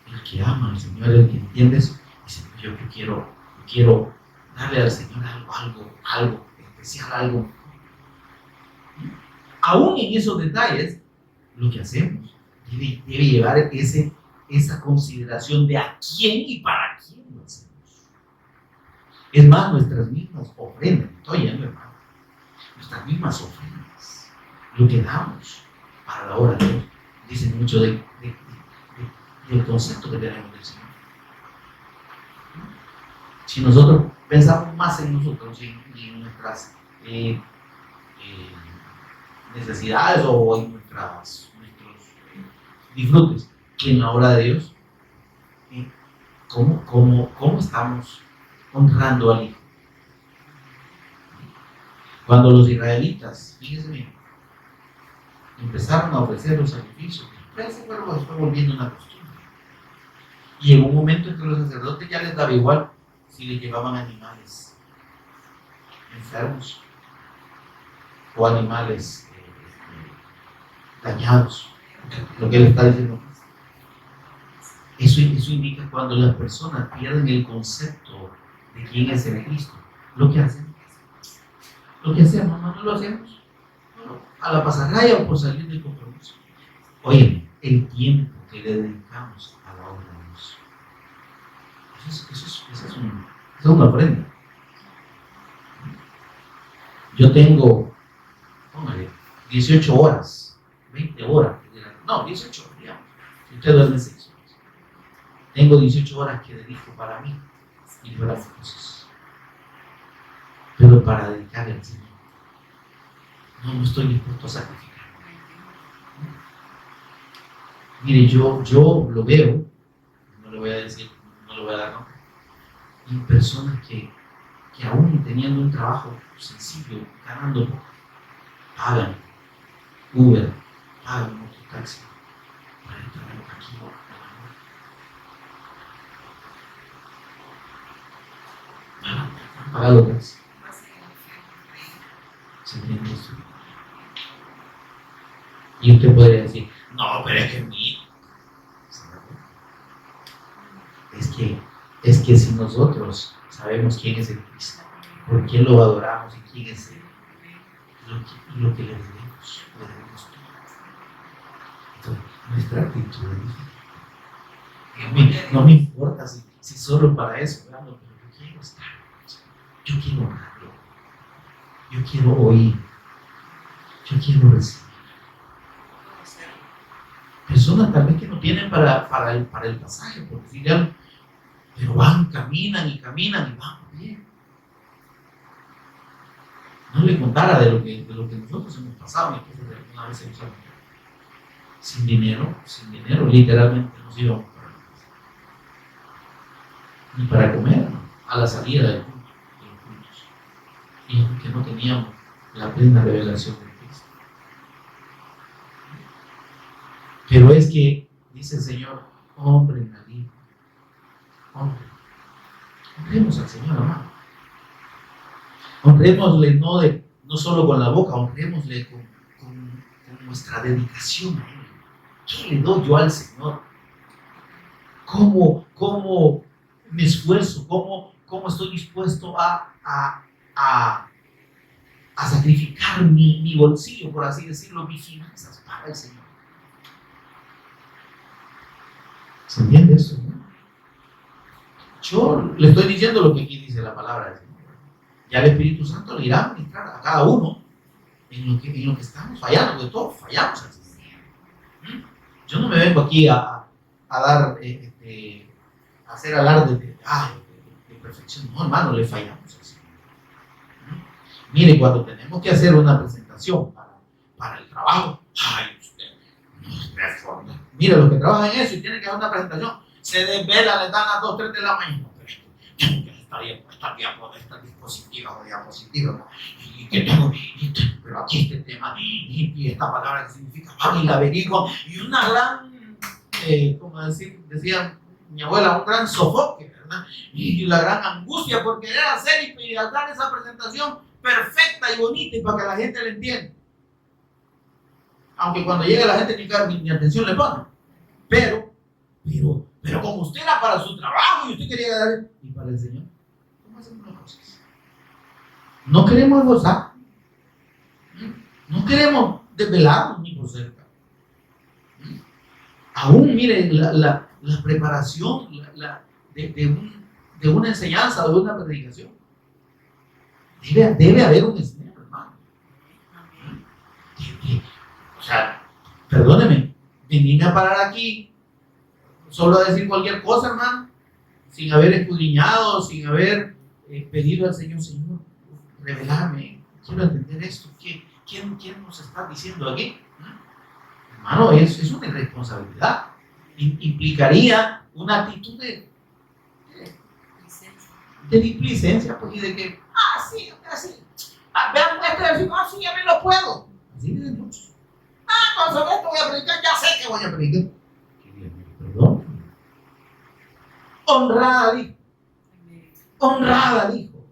El que ama al Señor, el que entiende eso, dice, yo quiero darle al Señor algo especial, algo. Aún en esos detalles, lo que hacemos debe llevar esa consideración de a quién y para quién lo hacemos. Es más, nuestras mismas ofrendas, estoy yendo, hermano, nuestras mismas ofrendas, lo que damos para la obra de Dios, dice mucho del concepto que tenemos del Señor. Si nosotros pensamos más en nosotros y en nuestras necesidades o en nuestros disfrutes que en la obra de Dios, ¿cómo estamos honrando al Hijo? Cuando los israelitas, fíjense bien, empezaron a ofrecer los sacrificios, ese pueblo se fue volviendo una costumbre. Y en un momento en que los sacerdotes ya les daba igual si les llevaban animales enfermos o animales dañados, lo que él está diciendo. Eso indica cuando las personas pierden el concepto de quién es el Cristo. Lo que hacemos, no lo hacemos a la pasarraya o por salir del compromiso. Oye, el tiempo que le dedicamos a la obra de Dios, eso es una ofrenda. Yo tengo, póngale, 18 horas, 20 horas, no, 18 horas, digamos, si usted duerme 6 horas. Tengo 18 horas que dedico para mí y para las cosas, pero para dedicarle al Señor. No estoy dispuesto a sacrificar. Mire, yo lo veo, no le voy a decir, no le voy a dar nombre, hay personas que aún teniendo un trabajo sencillo, ganando poco, pagan Uber, pagan mototaxi para estar aquí. Pagado taxi. ¿Se entiende eso? Y usted podría decir, no, pero es que mí. Es que si nosotros sabemos quién es el Cristo, por qué lo adoramos y quién es Él, lo que le debemos todo. Entonces, nuestra actitud es diferente. No me importa si solo para eso, ¿verdad? Pero yo quiero estar, yo quiero honrarlo, yo quiero oír, yo quiero recibir. Personas tal vez que no tienen para el pasaje, por decir algo, pero caminan y van bien. No le contara de lo que nosotros hemos pasado, mi esposa alguna vez hemos hablado. Sin dinero, literalmente nos íbamos para la casa. Ni para comer, ¿no? A la salida de los cultos. Y porque no teníamos la plena revelación de Cristo. Pero es que, dice el Señor, hombre nadie. Hombre. Honremos al Señor, hermano. Honrémosle no solo con la boca, honrémosle con nuestra dedicación a Él. ¿Qué le doy yo al Señor? ¿Cómo me esfuerzo? ¿Cómo estoy dispuesto a sacrificar mi bolsillo, por así decirlo, mis finanzas para el Señor? ¿Se entiende eso? ¿No? Yo le estoy diciendo lo que aquí dice la palabra del Señor. Ya el Espíritu Santo le irá a ministrar a cada uno en lo que estamos fallando, porque todos fallamos al Señor. Yo no me vengo aquí a dar, a hacer alarde de perfección. No, hermano, le fallamos al Señor. Mire, cuando tenemos que hacer una presentación para el trabajo, mire, los que trabajan en eso y tienen que hacer una presentación, se desvelan, les dan a 2, 3 de la mañana. Esta diapositiva o diapositiva, ¿no? Y que tengo, pero aquí este tema, y esta palabra que significa, y la averiguo, y una gran, como decía mi abuela, un gran sofoque, ¿verdad? Y la gran angustia por querer hacer y dar esa presentación perfecta y bonita y para que la gente le entienda. Aunque cuando llega la gente ni atención le pone. Pero como usted era para su trabajo y usted quería dar, y para el Señor, ¿cómo hacemos las cosas? No queremos gozar, no queremos desvelarnos ni por cerca. Aún, mire, la preparación de una enseñanza, de una predicación, debe haber un esmero, hermano. O sea, perdóneme, venir a parar aquí solo a decir cualquier cosa, hermano, sin haber escudriñado, sin haber pedido al Señor, revelarme, quiero entender esto, ¿quién nos está diciendo aquí? Hermano, es una irresponsabilidad, implicaría una actitud de displicencia, pues, y de que, sí, vean este versículo, sí, ya me lo puedo, así dicen muchos, con esto voy a predicar, ya sé que voy a predicar. Perdón. Honrada al Hijo.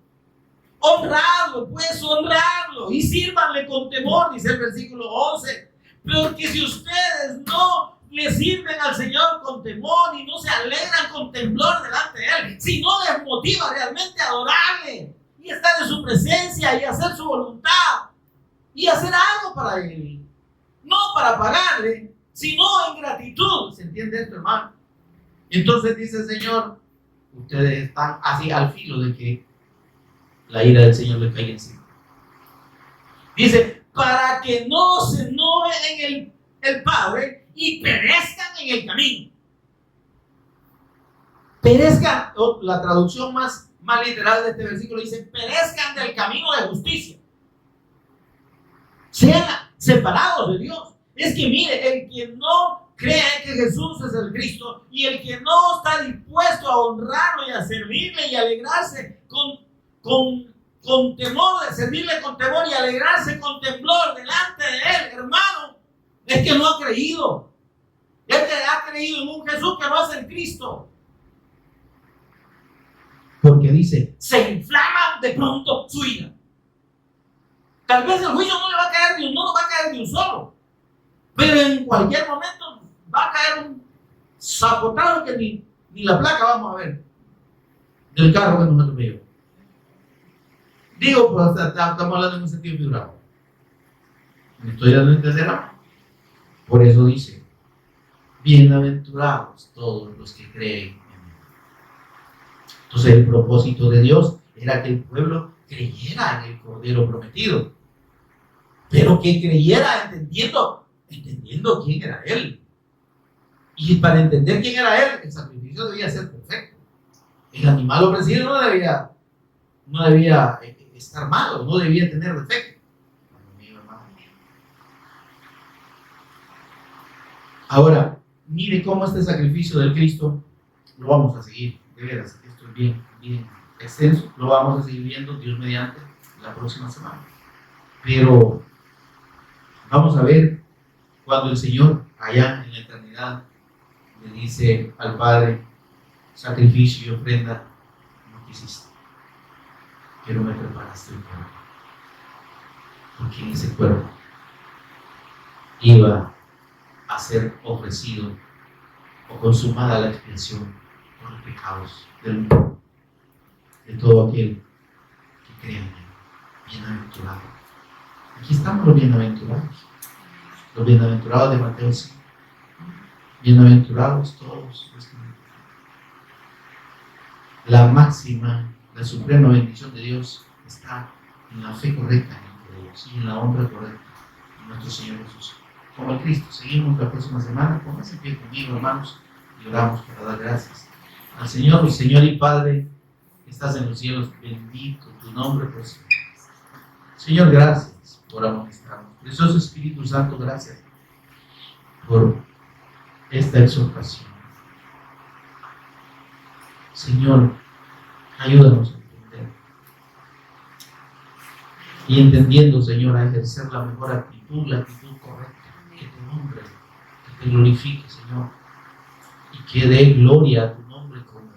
Honradlo, pues, honradlo. Y sírvanle con temor, dice el versículo 11. Porque si ustedes no le sirven al Señor con temor y no se alegran con temblor delante de Él, si no les motiva realmente a adorarle y estar en su presencia y hacer su voluntad y hacer algo para Él, no para pagarle, sino en gratitud. ¿Se entiende esto, hermano? Entonces dice el Señor, ustedes están así al filo de que la ira del Señor les caiga encima. Dice, para que no se enojen en el Padre y perezcan en el camino. perezcan, o la traducción más literal de este versículo dice, perezcan del camino de justicia. Sean separados de Dios. Es que mire, el que no cree que Jesús es el Cristo y el que no está dispuesto a honrarlo y a servirle y alegrarse con temor, de servirle con temor y alegrarse con temblor delante de Él, hermano, es que no ha creído. Es que ha creído en un Jesús que no es el Cristo. Porque dice, se inflama de pronto su ira. Tal vez el juicio no le va a caer no nos va a caer ni un solo. Pero en cualquier momento va a caer un zapotado que ni la placa vamos a ver del carro que nos atropelló. Digo, pues estamos hablando en un sentido figurado. ¿Me estoy dando a entender? Por eso dice, bienaventurados todos los que creen en Él. Entonces el propósito de Dios era que el pueblo creyera en el Cordero prometido, pero que creyera entendiendo quién era Él. Y para entender quién era Él, el sacrificio debía ser perfecto. El animal ofrecido no debía estar malo, no debía tener defecto. Ahora, mire cómo este sacrificio del Cristo lo vamos a seguir. De veras, esto es bien extenso. Lo vamos a seguir viendo, Dios mediante, la próxima semana. Pero vamos a ver cuando el Señor, allá en la eternidad, le dice al Padre, sacrificio y ofrenda no quisiste, pero me preparaste el cuerpo. Porque en ese cuerpo iba a ser ofrecido o consumada la expiación por los pecados del mundo, de todo aquel que cree en Él. Bienaventurado. Aquí estamos los bienaventurados de Mateo 5. Bienaventurados todos los que la máxima, la suprema bendición de Dios está en la fe correcta en Dios y en la honra correcta en nuestro Señor Jesús. Como el Cristo, seguimos la próxima semana. Pónganse en pie conmigo, hermanos, y oramos para dar gracias al Señor, mi Señor y Padre, que estás en los cielos. Bendito tu nombre por siempre. Señor, gracias por amonestarnos. Precioso Espíritu Santo, gracias por esta exhortación. Señor, ayúdanos a entender. Y entendiendo, Señor, a ejercer la mejor actitud, la actitud correcta, que te honre, que te glorifique, Señor, y que dé gloria a tu nombre como el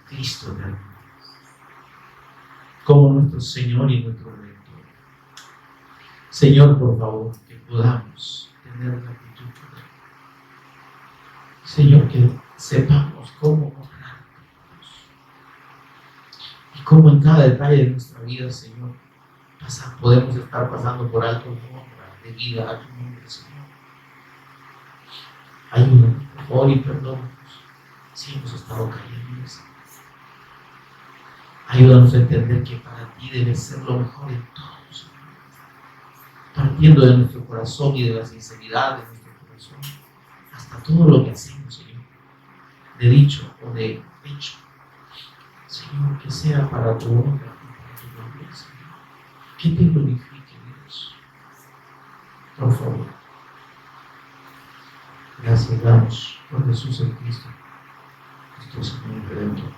Cristo realmente, como nuestro Señor y nuestro Redentor. Señor, por favor, que podamos tener la actitud correcta. Señor, que sepamos cómo honrar a Dios y cómo en cada detalle de nuestra vida, Señor, podemos estar pasando por alto honra de vida a tu nombre, Señor. Ayúdanos, por favor, y perdónanos si hemos estado cayendo, Señor. Ayúdanos a entender que para ti debe ser lo mejor en todo, Señor. Partiendo de nuestro corazón y de la sinceridad de nuestro corazón, hasta todo lo que hacemos, Señor, de dicho o de hecho, Señor, que sea para tu honra y para tu gloria, Señor. Que te glorifique, Dios. Por favor. Gracias damos por Jesús el Cristo, nuestro Señor y Redentor.